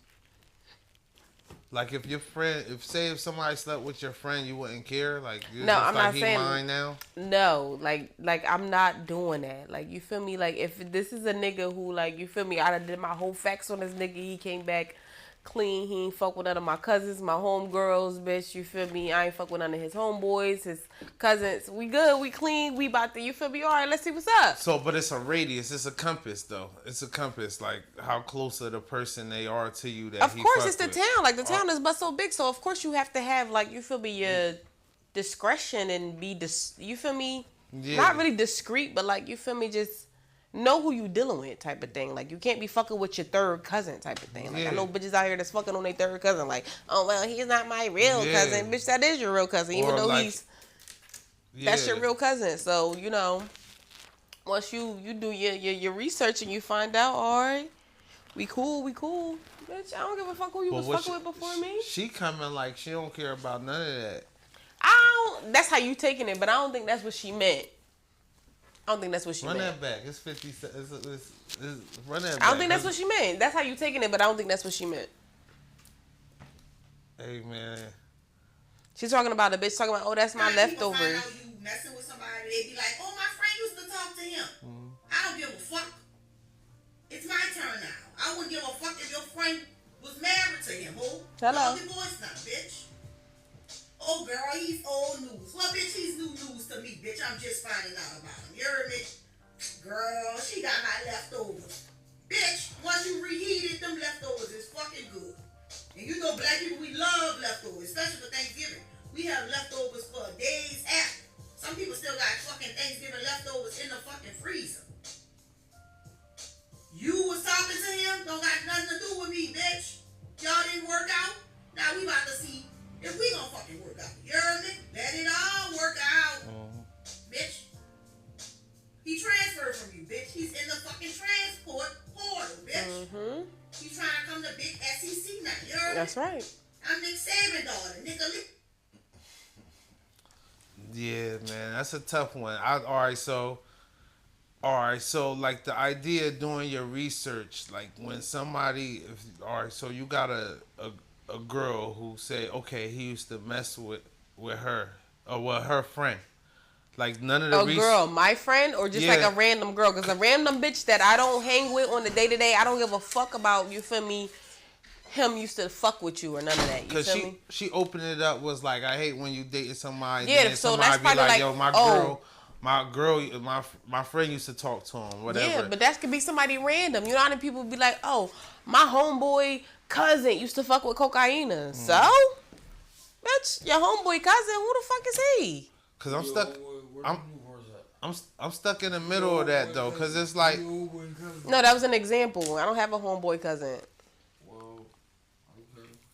Like if your friend, if somebody slept with your friend, you wouldn't care. Like I'm not saying mine now. No, like I'm not doing that. Like you feel me? Like if this is a nigga who like you feel me, I done did my whole facts on this nigga. He came back clean. He ain't fuck with none of my cousins, my homegirls, bitch. You feel me? I ain't fuck with none of his homeboys, his cousins. We good. We clean. We about to. You feel me? All right. Let's see what's up. So, but it's a radius. It's a compass, though. It's a compass, like how close of the person they are to you. That of course, it's the town. Like the town is but so big. So of course you have to have like you feel me your discretion and be you feel me? Yeah. Not really discreet, but like you feel me? Just know who you dealing with type of thing. Like, you can't be fucking with your third cousin type of thing. Like, I know bitches out here that's fucking on their third cousin. Like, oh, well, he's not my real cousin. Bitch, that is your real cousin. Even though like, that's your real cousin. So, you know, once you do your research and you find out, all right, we cool. Bitch, I don't give a fuck who you was fucking with before me. She coming like she don't care about none of that. That's how you taking it, but I don't think that's what she meant. I don't think that's what she meant. Run that back. It's 50. Run that back. I don't think that's what she meant. That's how you taking it, but I don't think that's what she meant. Hey, man. She's talking about a bitch talking about, oh, that's my leftovers. Find out you messing with somebody, they be like, oh, my friend used to talk to him. I don't give a fuck. It's my turn now. I wouldn't give a fuck if your friend was married to him, who? Hello. All divorced now, bitch. Oh, girl, he's old news. Well, bitch, he's new news to me, bitch. I'm just finding out about him. You heard me? Girl, she got my leftovers. Bitch, once you reheated, them leftovers is fucking good. And you know black people, we love leftovers, especially for Thanksgiving. We have leftovers for days after. Some people still got fucking Thanksgiving leftovers in the fucking freezer. You was talking to him, don't got nothing to do with me, bitch. Y'all didn't work out? Now we about to see if we gonna fucking work out. You heard me? Let it all work out. Bitch. He transferred from you, bitch. He's in the fucking transport portal, bitch. He's trying to come to big SEC now. You heard me? That's right. I'm Nick Saban's daughter, Nicolette. Yeah, man, that's a tough one. All right, so like the idea of doing your research, like when somebody, so you got a girl who say, okay, he used to mess with her, or with her friend. Like none of the girl, my friend, or just like a random girl? Because a random bitch that I don't hang with on the day-to-day, I don't give a fuck about, you feel me, him used to fuck with you or none of that. You feel me? She opened it up, was like, I hate when you dating somebody. Yeah, so that's probably like, yo, my friend used to talk to him, whatever. Yeah, but that could be somebody random. You know how many people be like, oh, my homeboy cousin used to fuck with Cokaina. So? Bitch, your homeboy cousin, who the fuck is he? Cause I'm stuck. I'm stuck in the middle of that though, cause it's like. No, that was an example. I don't have a homeboy cousin.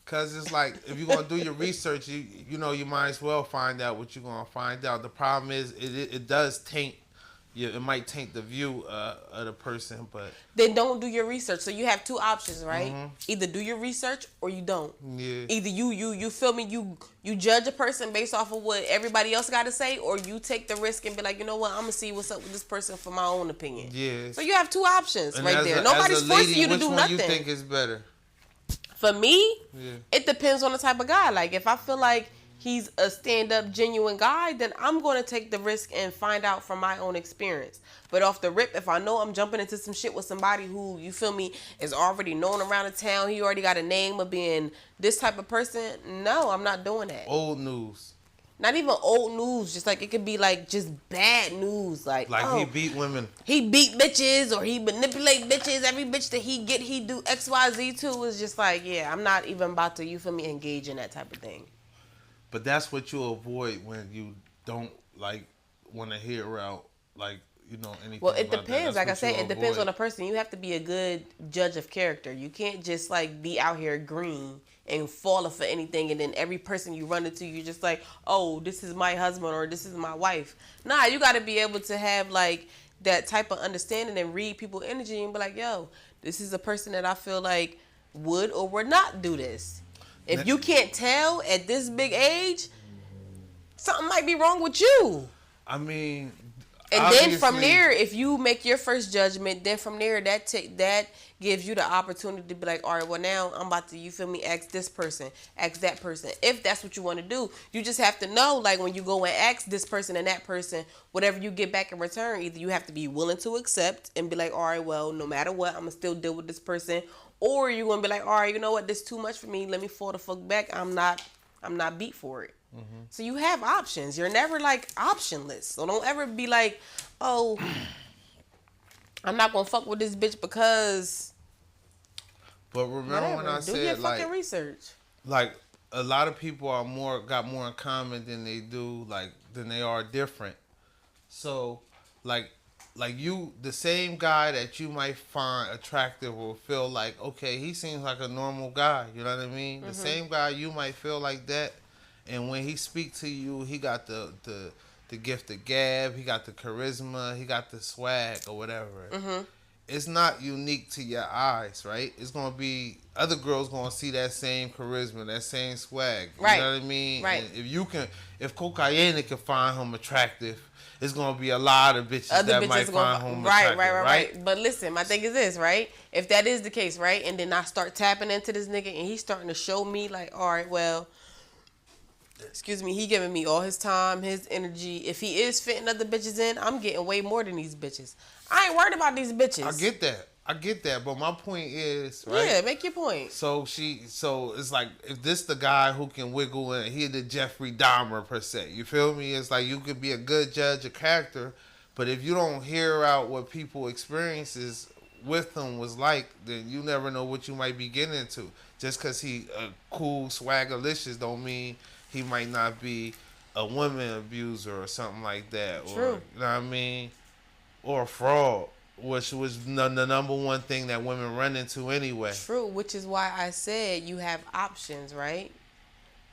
Cause it's like if you're gonna do your research, you know you might as well find out what you're gonna find out. The problem is it does taint. It might taint the view of the person, but then don't do your research. So you have two options, right? Either do your research or you don't. Yeah. Either you feel me, you judge a person based off of what everybody else got to say, or you take the risk and be like, you know what, I'm gonna see what's up with this person for my own opinion. Yeah. So you have two options right there. Nobody's forcing you to do nothing. Which one you think is better? For me, it depends on the type of guy. Like if I feel like he's a stand-up, genuine guy, then I'm going to take the risk and find out from my own experience. But off the rip, if I know I'm jumping into some shit with somebody who, you feel me, is already known around the town, he already got a name of being this type of person, no, I'm not doing that. Old news. Not even old news, just like it could be like just bad news. Like he beat women. He beat bitches or he manipulate bitches. Every bitch that he get, he do XYZ to. Is just like, yeah, I'm not even about to, you feel me, engage in that type of thing. But that's what you avoid when you don't like want to hear out, like, you know, anything. Well, it depends. Like I said, it depends on the person. You have to be a good judge of character. You can't just like be out here green and falling for anything, and then every person you run into, you're just like, oh, this is my husband or this is my wife. Nah, you got to be able to have like that type of understanding and read people's energy and be like, yo, this is a person that I feel like would or would not do this. If you can't tell at this big age, something might be wrong with you. I mean, and then from there, if you make your first judgment, then from there, that gives you the opportunity to be like, all right, well now I'm about to, you feel me, ask this person, ask that person. If that's what you want to do, you just have to know, like when you go and ask this person and that person, whatever you get back in return, either you have to be willing to accept and be like, all right, well, no matter what, I'm gonna still deal with this person. Or you're going to be like, all right, you know what? This is too much for me. Let me fall the fuck back. I'm not beat for it. So you have options. You're never like optionless. So don't ever be like, oh, I'm not going to fuck with this bitch because. But remember when I said, do your fucking research. Like a lot of people got more in common than they are different. So like like you, the same guy that you might find attractive or feel like, okay, he seems like a normal guy. You know what I mean? Mm-hmm. The same guy you might feel like that, and when he speak to you, he got the gift of gab, he got the charisma, he got the swag or whatever. Mm-hmm. It's not unique to your eyes, right? It's gonna be other girls gonna see that same charisma, that same swag. You know what I mean? Right. And if Cokaina can find him attractive, it's gonna be a lot of bitches other that bitches might find him attractive. Right. But listen, my thing is this, right? If that is the case, right, and then I start tapping into this nigga and he's starting to show me like, all right, well, excuse me, he giving me all his time, his energy. If he is fitting other bitches in, I'm getting way more than these bitches. I ain't worried about these bitches. I get that, but my point is, right? Yeah, make your point. So it's like, if this the guy who can wiggle in, he the Jeffrey Dahmer per se. You feel me? It's like you could be a good judge of character, but if you don't hear out what people experiences with them was like, then you never know what you might be getting into. Just because he a cool swaggerlicious don't mean he might not be a woman abuser or something like that. True. Or, you know what I mean? Or a fraud, which was the number one thing that women run into anyway. True, which is why I said you have options, right?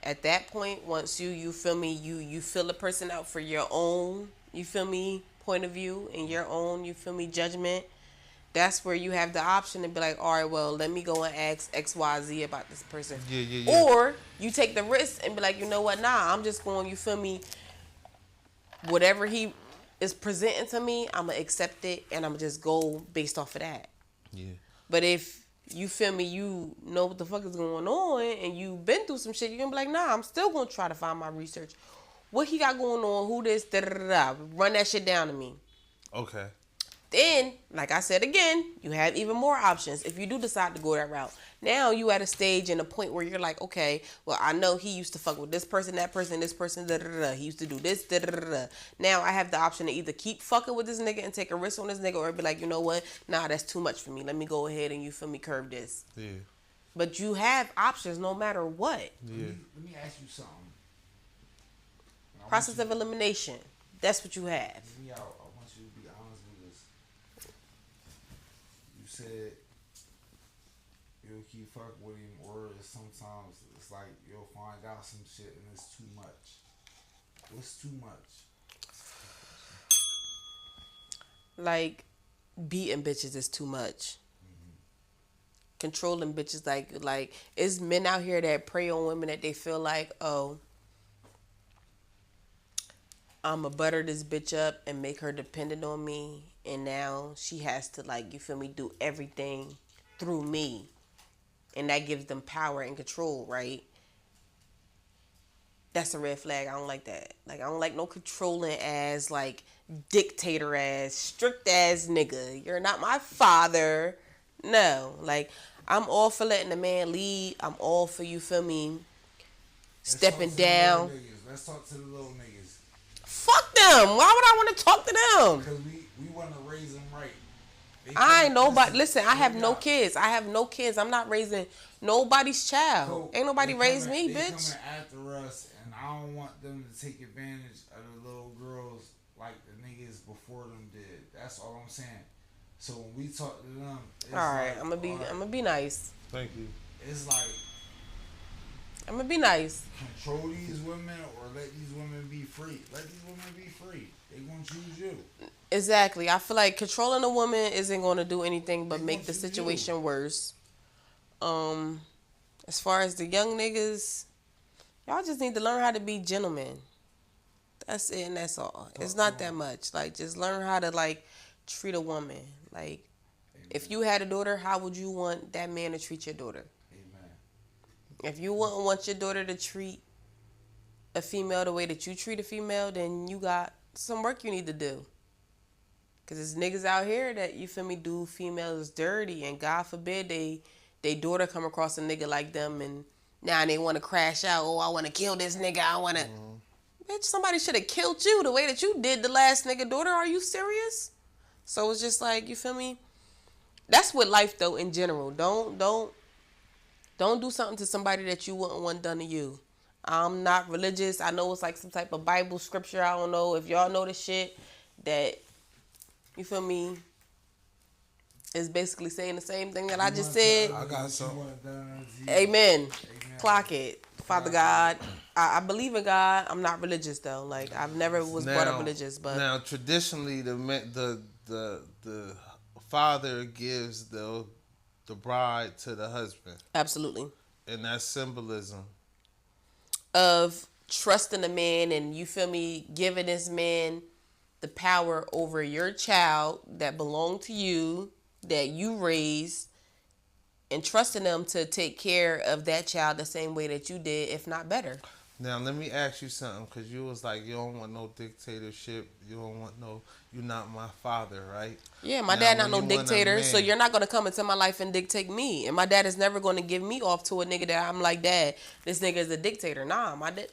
At that point, once you feel me, you fill a person out for your own, you feel me, point of view and your own, you feel me, judgment. That's where you have the option to be like, all right, well, let me go and ask XYZ about this person. Yeah. Or you take the risk and be like, you know what, nah, I'm just going, you feel me, whatever he is presenting to me, I'm going to accept it and I'm going to just go based off of that. Yeah. But if you feel me, you know what the fuck is going on and you've been through some shit, you're going to be like, nah, I'm still going to try to find my research. What he got going on, who this, da-da-da-da. Run that shit down to me. Okay. Then, like I said again, you have even more options if you do decide to go that route. Now you at a stage and a point where you're like, okay, well, I know he used to fuck with this person, that person, this person, da-da-da-da. He used to do this, da-da-da-da. Now I have the option to either keep fucking with this nigga and take a risk on this nigga or be like, you know what? Nah, that's too much for me. Let me go ahead and, you feel me, curve this. Yeah. But you have options no matter what. Yeah. Let me ask you something. Process of elimination. That's what you have. I want you to be honest with us. You said you'll keep fucking with him, or sometimes it's like you'll find out some shit and it's too much. What's too much? Like, beating bitches is too much. Controlling bitches, like it's men out here that prey on women that they feel like, oh, I'ma butter this bitch up and make her dependent on me, and now she has to, like, you feel me, do everything through me, and that gives them power and control, right? That's a red flag. I don't like that. Like, I don't like no controlling ass, like, dictator ass, strict ass nigga. You're not my father. No, like, I'm all for letting the man lead. I'm all for, you feel me, stepping down. Let's talk to the little niggas. Fuck them. Why would I want to talk to them? Because we want to raise them right. I ain't nobody. Listen, I have no kids. I'm not raising nobody's child. So ain't nobody raised me, they bitch. Coming after us, and I don't want them to take advantage of the little girls like the niggas before them did. That's all I'm saying. So when we talk to them, it's all right, like, I'm gonna be nice. Thank you. It's like, I'm gonna be nice. Control these women or let these women be free. Let these women be free. They gonna choose you. Exactly. I feel like controlling a woman isn't gonna do anything but make the situation worse. As far as the young niggas, y'all just need to learn how to be gentlemen. That's it and that's all. It's not that much. Like, just learn how to, like, treat a woman. Like, if you had a daughter, how would you want that man to treat your daughter? If you wouldn't want your daughter to treat a female the way that you treat a female, then you got some work you need to do. Because there's niggas out here that, you feel me, do females dirty. And God forbid they daughter come across a nigga like them and now they want to crash out. Oh, I want to kill this nigga. I want to... Bitch, somebody should have killed you the way that you did the last nigga daughter. Are you serious? So it's just like, you feel me? That's with life, though, in general. Don't do something to somebody that you wouldn't want done to you. I'm not religious. I know it's like some type of Bible scripture. I don't know if y'all know the shit that you feel me, is basically saying the same thing that I just said. I got some. Amen. Clock it. Father God, I believe in God. I'm not religious though. Like I've never was brought up religious, but now traditionally the father gives the bride to the husband. Absolutely. And that symbolism of trusting a man and, you feel me, giving this man the power over your child that belonged to you, that you raised, and trusting them to take care of that child the same way that you did, if not better. Now, let me ask you something, because you was like, you don't want no dictatorship. You don't want no, you're not my father, right? Yeah, my dad not no dictator, so you're not going to come into my life and dictate me. And my dad is never going to give me off to a nigga that I'm like, Dad, this nigga is a dictator. Nah, my dad.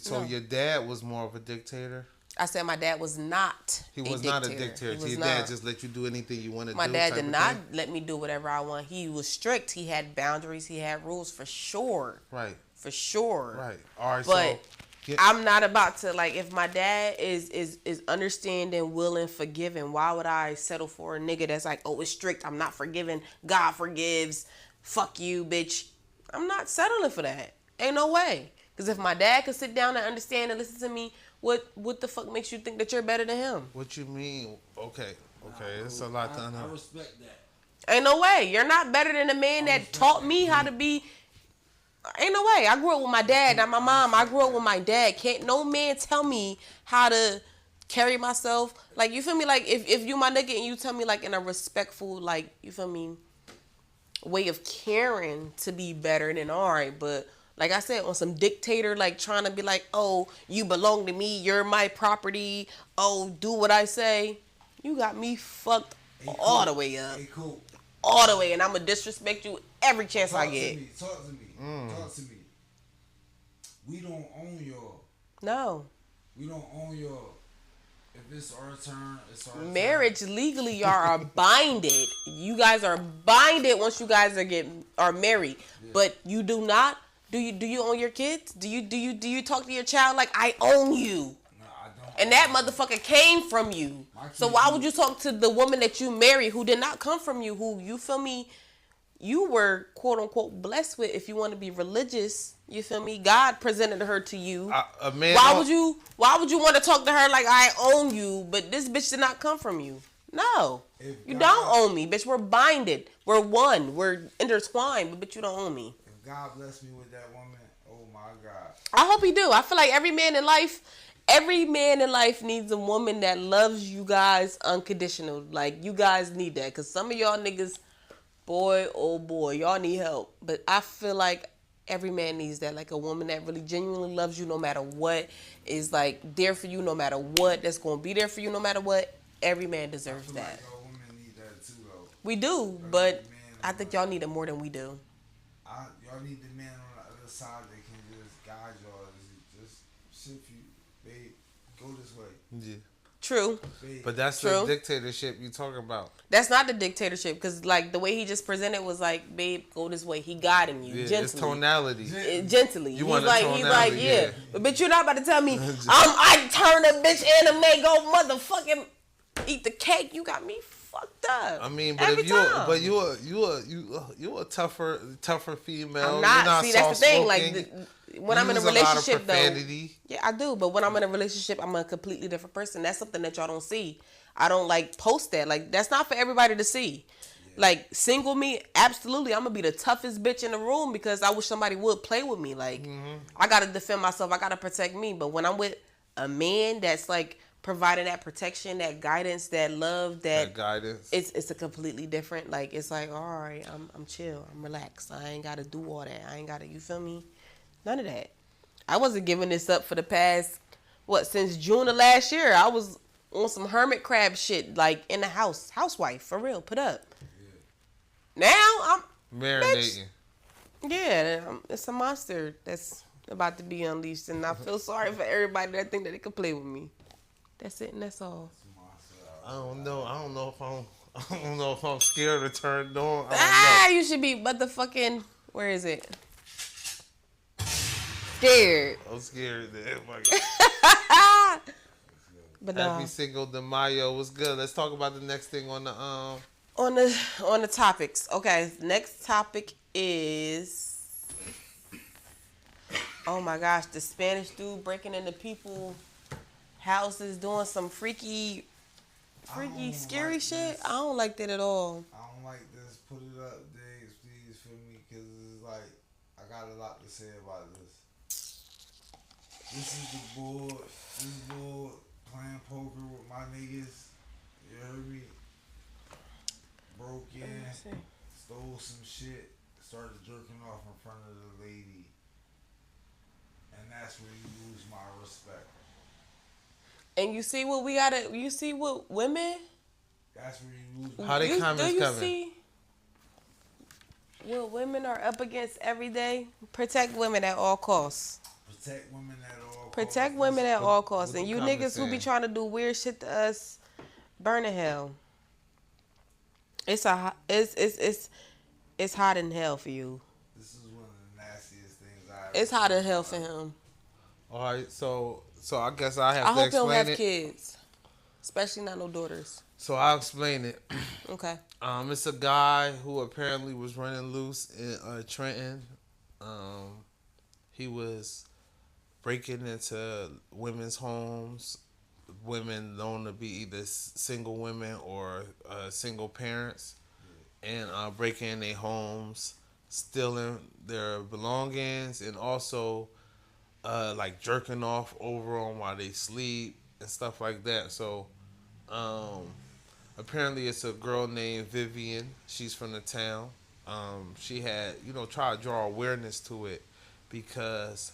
So your dad was more of a dictator? I said my dad was not. He was not a dictator. So your dad just let you do anything you want to do? My dad did not let me do whatever I want. He was strict. He had boundaries. He had rules for sure. Right. For sure. Right. All right. But I'm not about to, like, if my dad is understanding, willing, forgiving, why would I settle for a nigga that's like, oh, it's strict, I'm not forgiving, God forgives, fuck you, bitch. I'm not settling for that. Ain't no way. Because if my dad could sit down and understand and listen to me, what the fuck makes you think that you're better than him? What you mean? Okay. It's a lot to I respect that. Ain't no way. You're not better than the man that taught me how to be. Ain't no way. I grew up with my dad, not my mom. I grew up with my dad. Can't no man tell me how to carry myself. Like, you feel me? Like, if you my nigga and you tell me, like, in a respectful, like, you feel me, way of caring to be better, then all right. But like I said, on some dictator, like, trying to be like, oh, you belong to me, you're my property, oh, do what I say, you got me fucked all the way up. All the way, and I'm going to disrespect you every chance I get. Talk to me. Talk to me. We don't own y'all. No. We don't own y'all. If it's our turn, it's our turn. Marriage, legally, y'all are binded. You guys are binded once you guys are married. Yeah. But you do not. Do you own your kids? Do you talk to your child like, I own you? No, I don't. And that motherfucker came from you. So why would you talk to the woman that you married who did not come from you, who, you feel me, you were quote unquote blessed with? If you want to be religious, you feel me, God presented her to you. Why would you want to talk to her like, I own you, but this bitch did not come from you? No. You don't own me, bitch. We're binded. We're one. We're intertwined, but you don't own me. If God bless me with that woman, oh my God. I hope he do. I feel like every man in life needs a woman that loves you guys unconditional. Like, you guys need that. Because some of y'all niggas, boy, oh boy, y'all need help. But I feel like every man needs that. Like, a woman that really genuinely loves you no matter what, is like there for you no matter what, that's going to be there for you no matter what. Every man deserves that. Like y'all women need that too, though. We do, but I think y'all need it more than we do. Y'all need the man on the other side that can just guide y'all. Just shift you, babe, go this way. Yeah. True. Babe. But that's the dictatorship you talking about. That's not the dictatorship, because, like, the way he just presented was like, babe, go this way. He guiding you gently. It's tonality. Gently. You he's like, yeah. But bitch, you're not about to tell me I turn a bitch anime, go motherfucking eat the cake. You got me fucked up. I mean, but you're a tougher female. I'm not. You're not see, that's the thing. Like, when I'm in a relationship, though, yeah, I do. But when I'm in a relationship, I'm a completely different person. That's something that y'all don't see. I don't like post that. Like, that's not for everybody to see. Yeah. Like, single me, absolutely, I'm gonna be the toughest bitch in the room because I wish somebody would play with me. Like, I gotta defend myself. I gotta protect me. But when I'm with a man that's like providing that protection, that guidance, that love, that guidance, it's a completely different. Like, it's like, all right, I'm chill, I'm relaxed. I ain't gotta do all that. I ain't gotta, you feel me? None of that. I wasn't giving this up for the past, since June of last year. I was on some hermit crab shit, like, in the house. Housewife, for real, put up. Yeah. Now, I'm marinating. Yeah, it's a monster that's about to be unleashed, and I feel sorry for everybody that think that they can play with me. That's it, and that's all. I don't know if I'm scared or turned on. You should be motherfucking, where is it? Scared. I'm scared. But Happy Cinco de Mayo. Was good. Let's talk about the next thing on the on the topics. Okay, next topic is, oh my gosh, the Spanish dude breaking into people houses doing some freaky scary like shit. This. I don't like that at all. I don't like this. Put it up, Diggs, please, for me, because it's like I got a lot to say about this. This is the board. This board playing poker with my niggas. You heard me? Broke in, stole some shit, started jerking off in front of the lady, and that's where you lose my respect. And you see what we gotta. You see what women. That's where you lose. How they comments do you coming? See what women are up against every day? Protect women at all costs. Protect women at all costs. Protect women at all costs. And you niggas saying? who be trying to do weird shit to us, burn in hell. It's hot in hell for you. This is one of the nastiest things I. It's hot in hell for him. All right, so I guess I have I to hope he explain don't have it. kids, especially not no daughters. So I'll explain it. Okay. It's a guy who apparently was running loose in Trenton. He was breaking into women's homes, women known to be either single women or single parents, and breaking in their homes, stealing their belongings, and also like jerking off over them while they sleep and stuff like that. So apparently it's a girl named Vivian. She's from the town. She had, tried to draw awareness to it because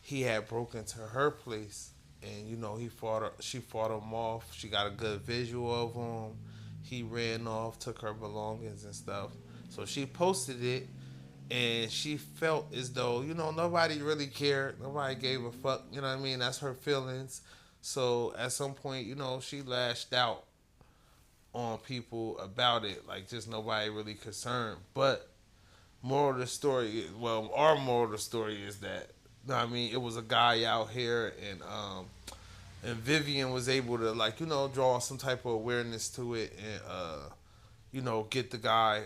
he had broken into her place, and she fought him off. She got a good visual of him. He ran off, took her belongings and stuff. So she posted it, and she felt as though, nobody really cared. Nobody gave a fuck. You know what I mean? That's her feelings. So at some point, she lashed out on people about it. Like, just nobody really concerned. But our moral of the story is that, it was a guy out here, and Vivian was able to, draw some type of awareness to it and, get the guy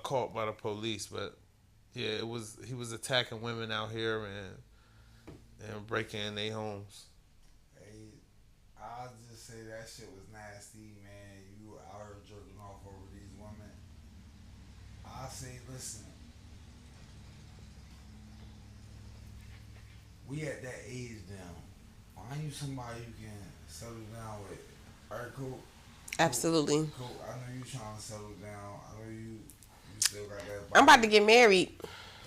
caught by the police. But yeah, he was attacking women out here and breaking in their homes. Hey, I'll just say that shit was nasty, man. You were out here jerking off over these women. I say, listen, we at that age now. Find you somebody you can settle down with. All right, cool. Absolutely. Cool. I know you trying to settle down. I know you still got that body. I'm about to get married.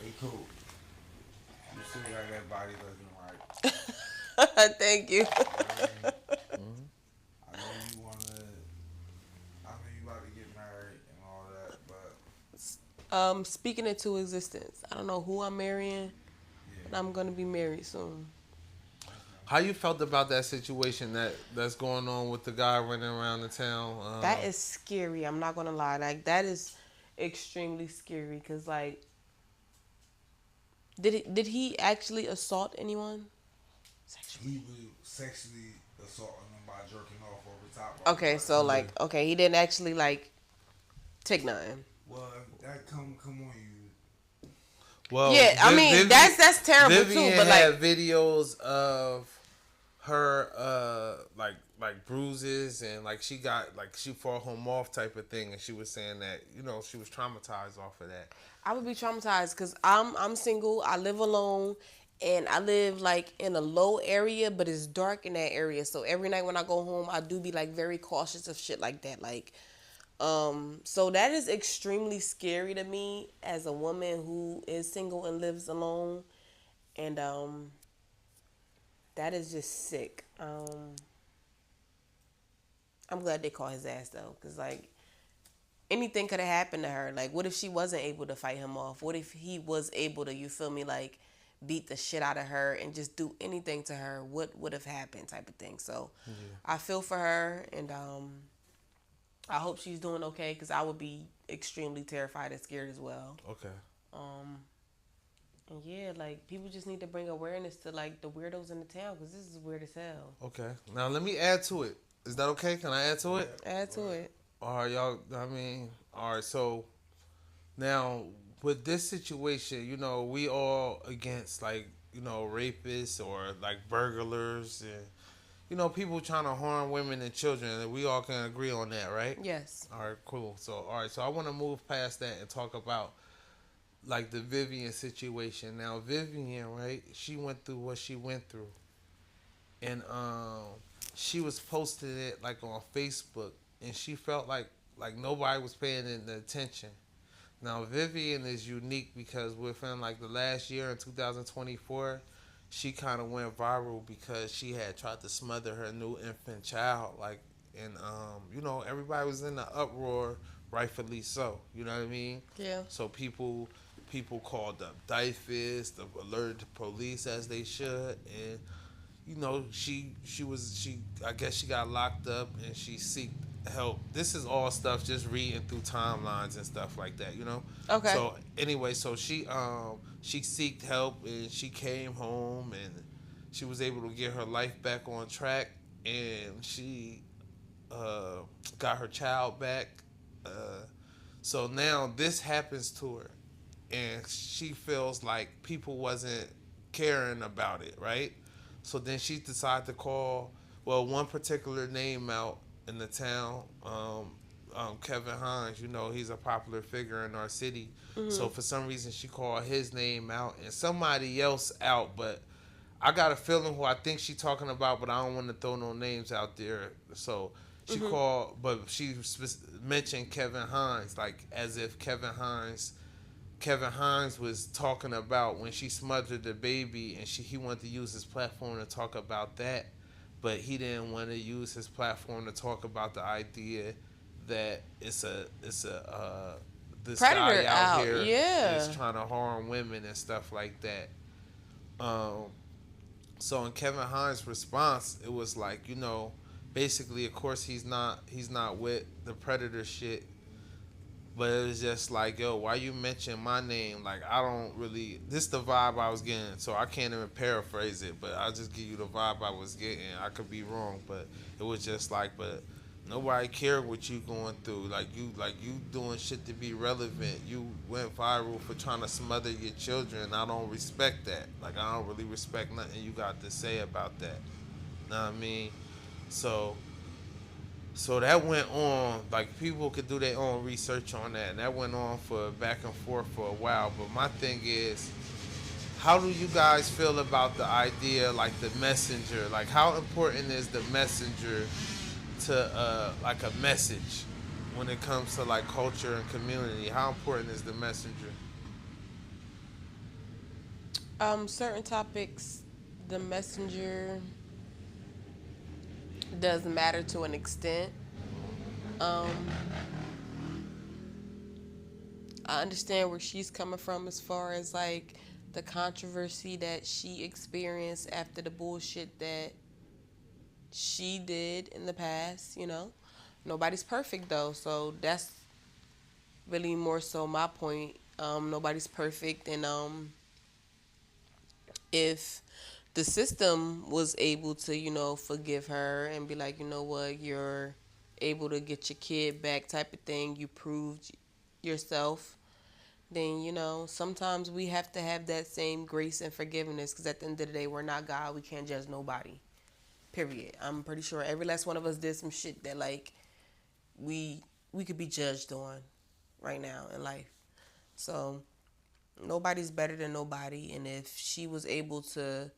Hey, cool. You still got that body looking right. Thank you. I know you about to get married and all that, but speaking into existence. I don't know who I'm marrying, but I'm gonna be married soon. How you felt about that situation that's going on with the guy running around the town? That is scary. I'm not gonna lie. Like, that is extremely scary. Cause like, did he actually assault anyone? he was sexually assaulting them by jerking off over top. Okay, so like, he didn't actually like take nothing. Well, that come on you. Well, yeah, I mean that's terrible Vivian too. But had like videos of her like bruises, and like she fought him off type of thing, and she was saying that she was traumatized off of that. I would be traumatized because I'm single. I live alone, and I live like in a low area, but it's dark in that area. So every night when I go home, I do be like very cautious of shit like that. Like, so that is extremely scary to me as a woman who is single and lives alone, and that is just sick. I'm glad they caught his ass though, cause like anything could have happened to her. Like, what if she wasn't able to fight him off? What if he was able to, you feel me, like beat the shit out of her and just do anything to her? What would have happened, type of thing. So yeah. I feel for her, and I hope she's doing okay, cause I would be extremely terrified and scared as well. Okay. And yeah, like people just need to bring awareness to like the weirdos in the town because this is weird as hell. Okay. Now let me add to it. Is that okay? Can I add to it? Add to it. All right, y'all. I mean, all right. So now with this situation, we all against like rapists or like burglars and people trying to harm women and children. And we all can agree on that, right? Yes. All right, cool. So all right, so I want to move past that and talk about like the Vivian situation. Now Vivian, right? She went through what she went through, and she was posting it like on Facebook, and she felt like nobody was paying the attention. Now Vivian is unique because within like the last year in 2024, she kind of went viral because she had tried to smother her new infant child, like, and everybody was in the uproar, rightfully so. You know what I mean? Yeah. So people called up DIFIS, alerted the police as they should, and she I guess she got locked up and she seeked help. This is all stuff just reading through timelines and stuff like that. Okay. So anyway, so she seeked help and she came home and she was able to get her life back on track and she got her child back. So now this happens to her and she feels like people wasn't caring about it, right? So then she decided to call, one particular name out in the town, Kevin Hines. He's a popular figure in our city. Mm-hmm. So for some reason she called his name out and somebody else out, but I got a feeling who I think she's talking about, but I don't want to throw no names out there. So she called, but she mentioned Kevin Hines, like as if Kevin Hines was talking about when she smothered the baby, and he wanted to use his platform to talk about that, but he didn't want to use his platform to talk about the idea that it's a this predator guy out here yeah, is trying to harm women and stuff like that. So in Kevin Hines' response, it was like, basically, of course, he's not with the predator shit. But it was just like, yo, why you mention my name? Like, I don't really... This the vibe I was getting, so I can't even paraphrase it, but I'll just give you the vibe I was getting. I could be wrong, but it was just like, but nobody cared what you going through. Like you doing shit to be relevant. You went viral for trying to smother your children. I don't respect that. Like, I don't really respect nothing you got to say about that. Know what I mean? So that went on, like people could do their own research on that, and that went on for back and forth for a while. But my thing is, how do you guys feel about the idea, like the messenger? Like, how important is the messenger to like a message when it comes to like culture and community? How important is the messenger? Certain topics, the messenger does matter to an extent. I understand where she's coming from as far as like the controversy that she experienced after the bullshit that she did in the past. Nobody's perfect though, so that's really more so my point. Nobody's perfect, and if the system was able to, forgive her and be like, you know what, you're able to get your kid back type of thing, you proved yourself, then, sometimes we have to have that same grace and forgiveness because at the end of the day, we're not God. We can't judge nobody, period. I'm pretty sure every last one of us did some shit that, like, we could be judged on right now in life. So nobody's better than nobody, and if she was able to,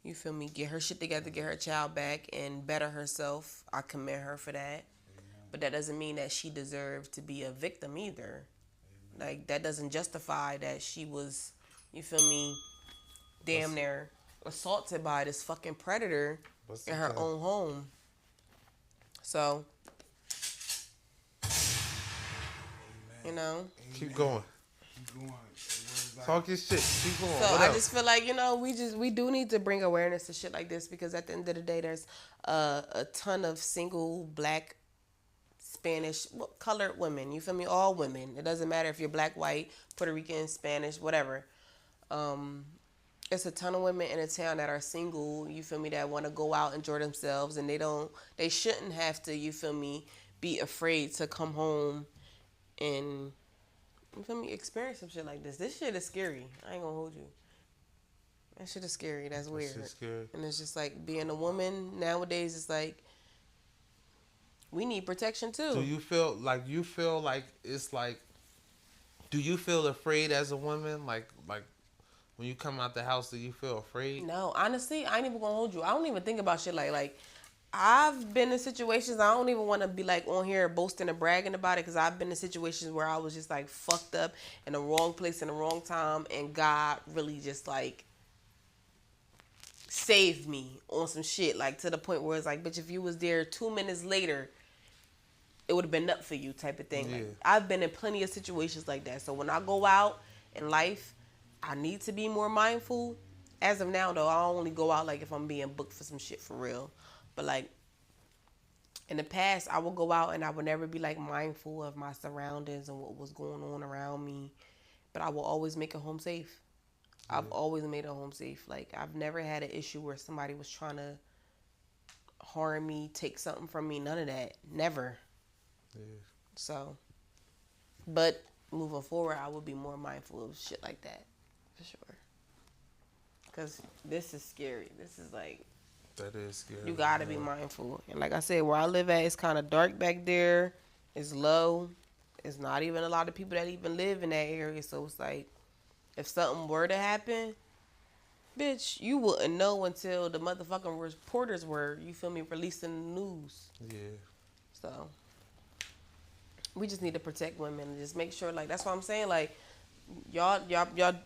you feel me, get her shit together, get her child back, and better herself, I commend her for that. Amen. But that doesn't mean that she deserved to be a victim either. Amen. Like, that doesn't justify that she was, you feel me, damn near assaulted by this fucking predator in her own home. So, Amen. Keep going. Talk your shit. Keep going. So I just feel like, we do need to bring awareness to shit like this because at the end of the day, there's a ton of single black, Spanish, colored women. You feel me? All women. It doesn't matter if you're black, white, Puerto Rican, Spanish, whatever. It's a ton of women in a town that are single, you feel me, that want to go out, enjoy themselves, and they shouldn't have to, you feel me, be afraid to come home and, you feel me, experience some shit like this. This shit is scary. I ain't gonna hold you. That shit is scary. That's weird. That scary. And it's just like being a woman nowadays, it's like we need protection too. Do you feel like it's like? Do you feel afraid as a woman? Like when you come out the house, do you feel afraid? No, honestly, I ain't even gonna hold you. I don't even think about shit like I've been in situations I don't even want to be like on here boasting and bragging about it, because I've been in situations where I was just like fucked up in the wrong place in the wrong time, and God really just like saved me on some shit, like to the point where it's like, bitch, if you was there 2 minutes later, it would have been up for you type of thing. Yeah. Like, I've been in plenty of situations like that. So when I go out in life, I need to be more mindful. As of now, though, I only go out like if I'm being booked for some shit for real. But like in the past, I would go out and I would never be like mindful of my surroundings and what was going on around me. But I will always make it home safe. Yeah. I've always made it home safe. Like, I've never had an issue where somebody was trying to harm me, take something from me. None of that. Never. Yeah. So, but moving forward, I would be more mindful of shit like that, for sure. Because this is scary. This is like... That is scary. You gotta be mindful. And like I said, where I live at, it's kind of dark back there. It's low. It's not even a lot of people that even live in that area. So it's like, if something were to happen, bitch, you wouldn't know until the motherfucking reporters were, you feel me, releasing the news. Yeah. So... we just need to protect women and just make sure, like, that's what I'm saying, like, y'all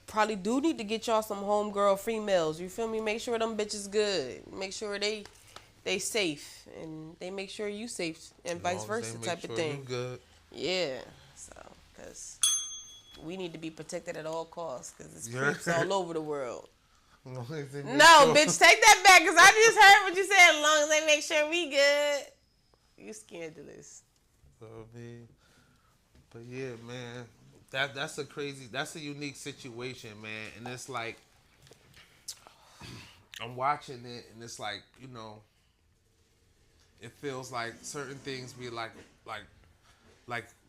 probably do need to get y'all some homegirl females, you feel me? Make sure them bitches good. Make sure they safe, and they make sure you safe, and vice versa type of thing. You good. Yeah, so, because we need to be protected at all costs, because it's creeps all over the world. No, bitch, take that back, because I just heard what you said, as long as they make sure we good. You scandalous. But yeah, man, that's a unique situation, man. And it's like, I'm watching it, and it's like, you know, it feels like certain things be like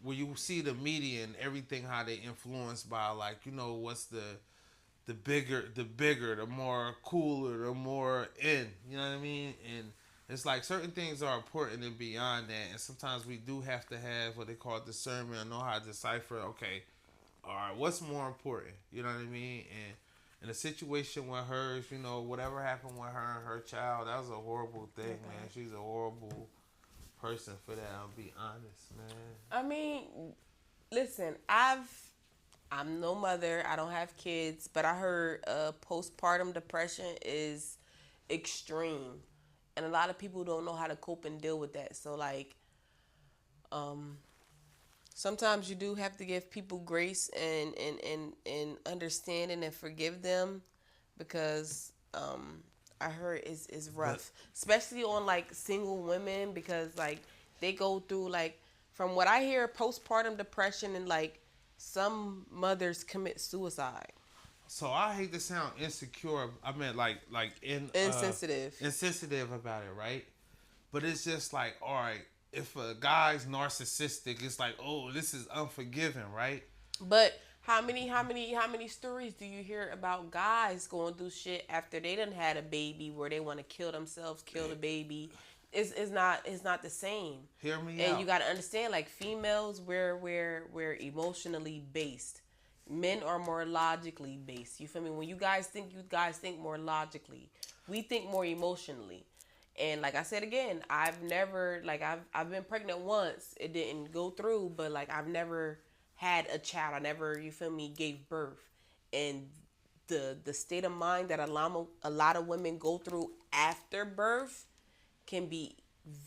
when you see the media and everything, how they influenced by, like, you know, what's the bigger, the more cooler, the more in, you know what I mean? And it's like certain things are important and beyond that, and sometimes we do have to have what they call discernment and know how to decipher, okay, all right, what's more important, you know what I mean? And in a situation with hers, you know, whatever happened with her and her child, that was a horrible thing, man. She's a horrible person for that, I'll be honest, man. I mean, listen, I'm no mother, I don't have kids, but I heard postpartum depression is extreme. And a lot of people don't know how to cope and deal with that. So, like, sometimes you do have to give people grace and understanding and forgive them, because I heard it's rough. Especially on, like, single women, because, like, they go through, like, from what I hear, postpartum depression, and, like, some mothers commit suicide. So I hate to sound insecure. I mean, like insensitive about it, right? But it's just like, all right, if a guy's narcissistic, it's like, oh, this is unforgiving, right? But how many stories do you hear about guys going through shit after they done had a baby, where they want to kill themselves, kill the baby? It's not the same. Hear me out. And you gotta understand, like, females, we're emotionally based. Men are more logically based. You feel me? When you guys think more logically. We think more emotionally. And like I said again, I've never, like, I've been pregnant once. It didn't go through, but, like, I've never had a child. I never, you feel me, gave birth. And the state of mind that a lot of women go through after birth can be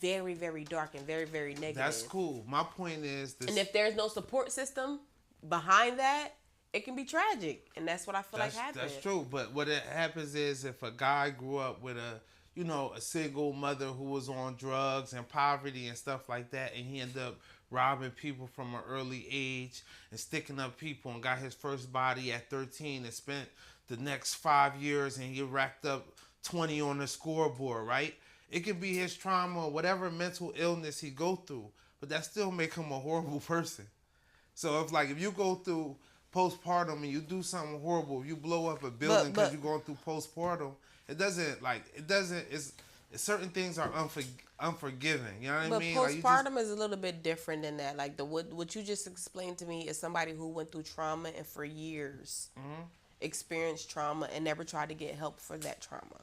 very, very dark and very, very negative. That's cool. My point is this. And if there's no support system behind that, it can be tragic, and that's what I feel like happened. That's true, but what happens is, if a guy grew up with a single mother who was on drugs and poverty and stuff like that, and he ended up robbing people from an early age and sticking up people, and got his first body at 13 and spent the next 5 years and he racked up 20 on the scoreboard, right? It could be his trauma or whatever mental illness he go through, but that still make him a horrible person. So if you go through postpartum and you do something horrible, if you blow up a building because you're going through postpartum, it's certain things are unforgiving. You know what I mean? But postpartum is a little bit different than that. Like what you just explained to me is somebody who went through trauma and for years experienced trauma and never tried to get help for that trauma.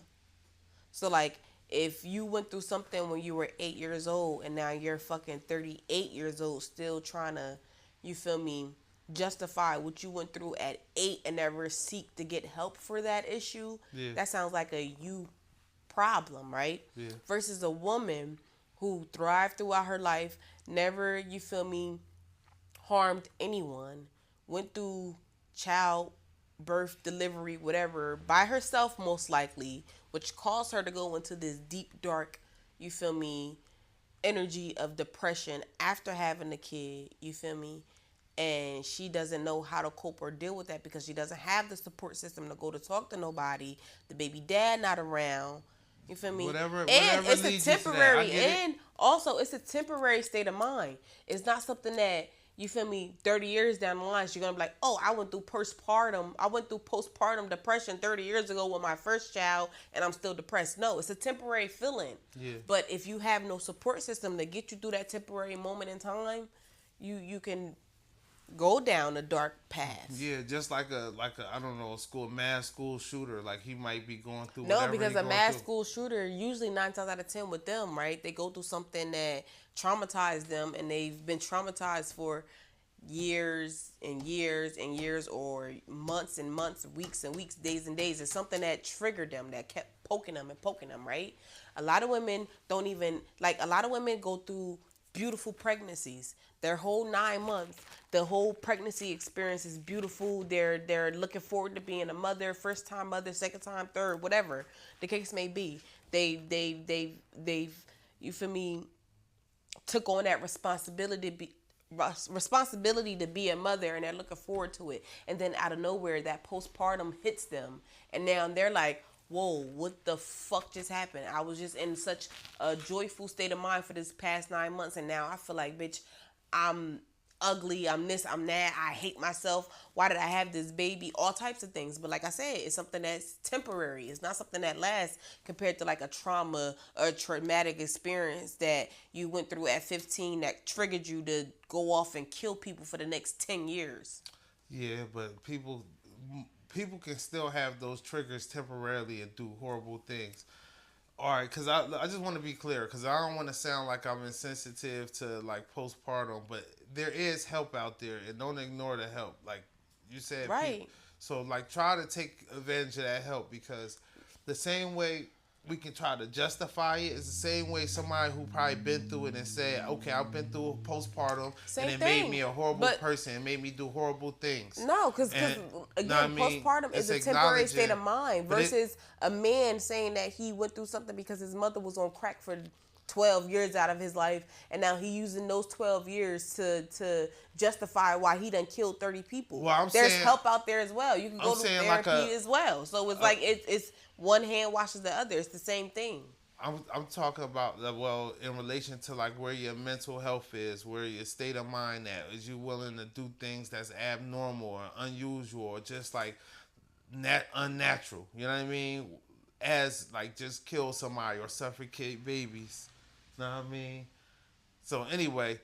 So like if you went through something when you were 8 years old and now you're fucking 38 years old still trying to, you feel me, justify what you went through at 8 and never seek to get help for that issue, that sounds like a you problem, right? Yeah. Versus a woman who thrived throughout her life, never, you feel me, harmed anyone, went through child birth, delivery, whatever, by herself most likely, which caused her to go into this deep, dark, you feel me, energy of depression after having a kid, you feel me? And she doesn't know how to cope or deal with that because she doesn't have the support system to go to talk to nobody. The baby dad not around. You feel me? Whatever it's a temporary, and also it's a temporary state of mind. It's not something that, you feel me, 30 years down the line, you're going to be like, oh, I went through postpartum depression 30 years ago with my first child and I'm still depressed. No, it's a temporary feeling. Yeah. But if you have no support system to get you through that temporary moment in time, you can go down a dark path. Yeah, just like a I don't know, a mass school shooter. Like he might be going through. No, because a mass school shooter, usually 9 times out of 10 with them, right? They go through something that traumatized them, and they've been traumatized for years and years and years, or months and months, weeks and weeks, days and days. It's something that triggered them, that kept poking them, right? A lot of women go through beautiful pregnancies. Their whole 9 months, the whole pregnancy experience is beautiful. They're looking forward to being a mother, first time mother, second time, third, whatever the case may be. They've you feel me, took on that responsibility to be a mother, and they're looking forward to it. And then out of nowhere, that postpartum hits them, and now they're like, whoa, what the fuck just happened? I was just in such a joyful state of mind for this past 9 months, and now I feel like, bitch, I'm ugly, I'm this, I'm that, I hate myself. Why did I have this baby? All types of things. But like I said, it's something that's temporary. It's not something that lasts compared to like a trauma or a traumatic experience that you went through at 15 that triggered you to go off and kill people for the next 10 years. Yeah, but people can still have those triggers temporarily and do horrible things. All right, because I just want to be clear, because I don't want to sound like I'm insensitive to like postpartum, but there is help out there, and don't ignore the help. Like you said, right? So like try to take advantage of that help, because the same way we can try to justify it is the same way somebody who probably been through it and said, okay, I've been through postpartum and it made me a horrible person. It made me do horrible things. No, because again, postpartum is a temporary state of mind versus a man saying that he went through something because his mother was on crack for 12 years out of his life, and now he using those 12 years to justify why he done killed 30 people. Well, there's help out there as well. You can go to therapy as well. So it's like it's one hand washes the other. It's the same thing. I'm talking about, well, in relation to like where your mental health is, where your state of mind at. Is you willing to do things that's abnormal or unusual or just like unnatural? You know what I mean? As like just kill somebody or suffocate babies. You know what I mean? So anyway,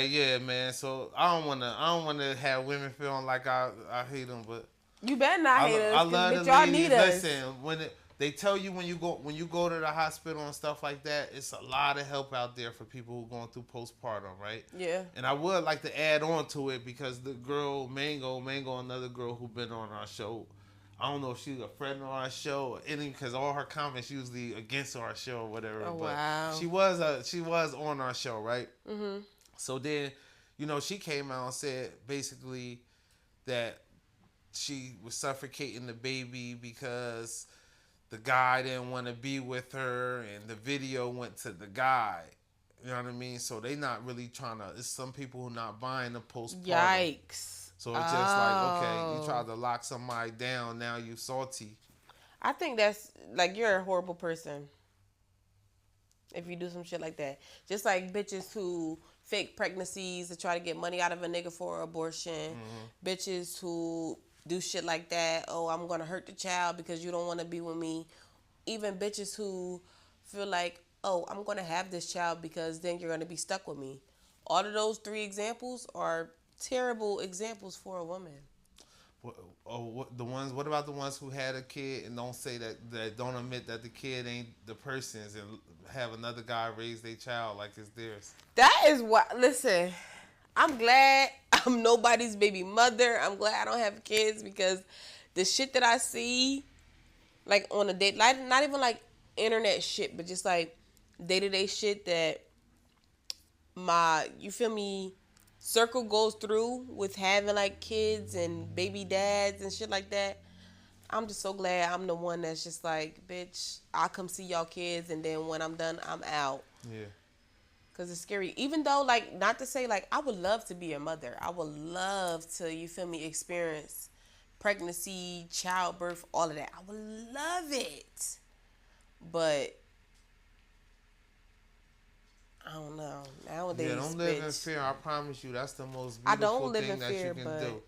yeah, man. So I don't wanna have women feeling like I hate them, but you better not hate us. I love the y'all ladies. Need us. Listen, they tell you when you go to the hospital and stuff like that, it's a lot of help out there for people who are going through postpartum, right? Yeah. And I would like to add on to it, because the girl Mango, another girl who been on our show. I don't know if she's a friend on our show or anything, because all her comments usually against our show or whatever. Oh, but wow. she was on our show, right? Mm-hmm. So then, she came out and said basically that she was suffocating the baby because the guy didn't want to be with her, and the video went to the guy. You know what I mean? So they not really trying to. It's some people who not buying the postpartum. Yikes. So it's just like, okay, you tried to lock somebody down, now you salty. I think that's like you're a horrible person if you do some shit like that. Just like bitches who fake pregnancies to try to get money out of a nigga for abortion. Bitches who do shit like that. Oh, I'm gonna hurt the child because you don't want to be with me. Even bitches who feel like, oh, I'm gonna have this child because then you're gonna be stuck with me. All of those 3 examples are terrible examples for a woman. What about the ones who had a kid and don't say that don't admit that the kid ain't the person's and have another guy raise their child like it's theirs? That is what. Listen, I'm glad I'm nobody's baby mother. I'm glad I don't have kids because the shit that I see, like on a date, like not even like internet shit, but just like day-to-day shit that you feel me, circle goes through with having like kids and baby dads and shit like that. I'm just so glad I'm the one that's just like, bitch, I'll come see y'all kids and then when I'm done, I'm out. Yeah. Cause it's scary. Even though, like, not to say like I would love to be a mother. I would love to, you feel me, experience pregnancy, childbirth, all of that. I would love it. But I don't know. Nowadays, don't live in fear. I promise you, that's the most beautiful thing that you can do.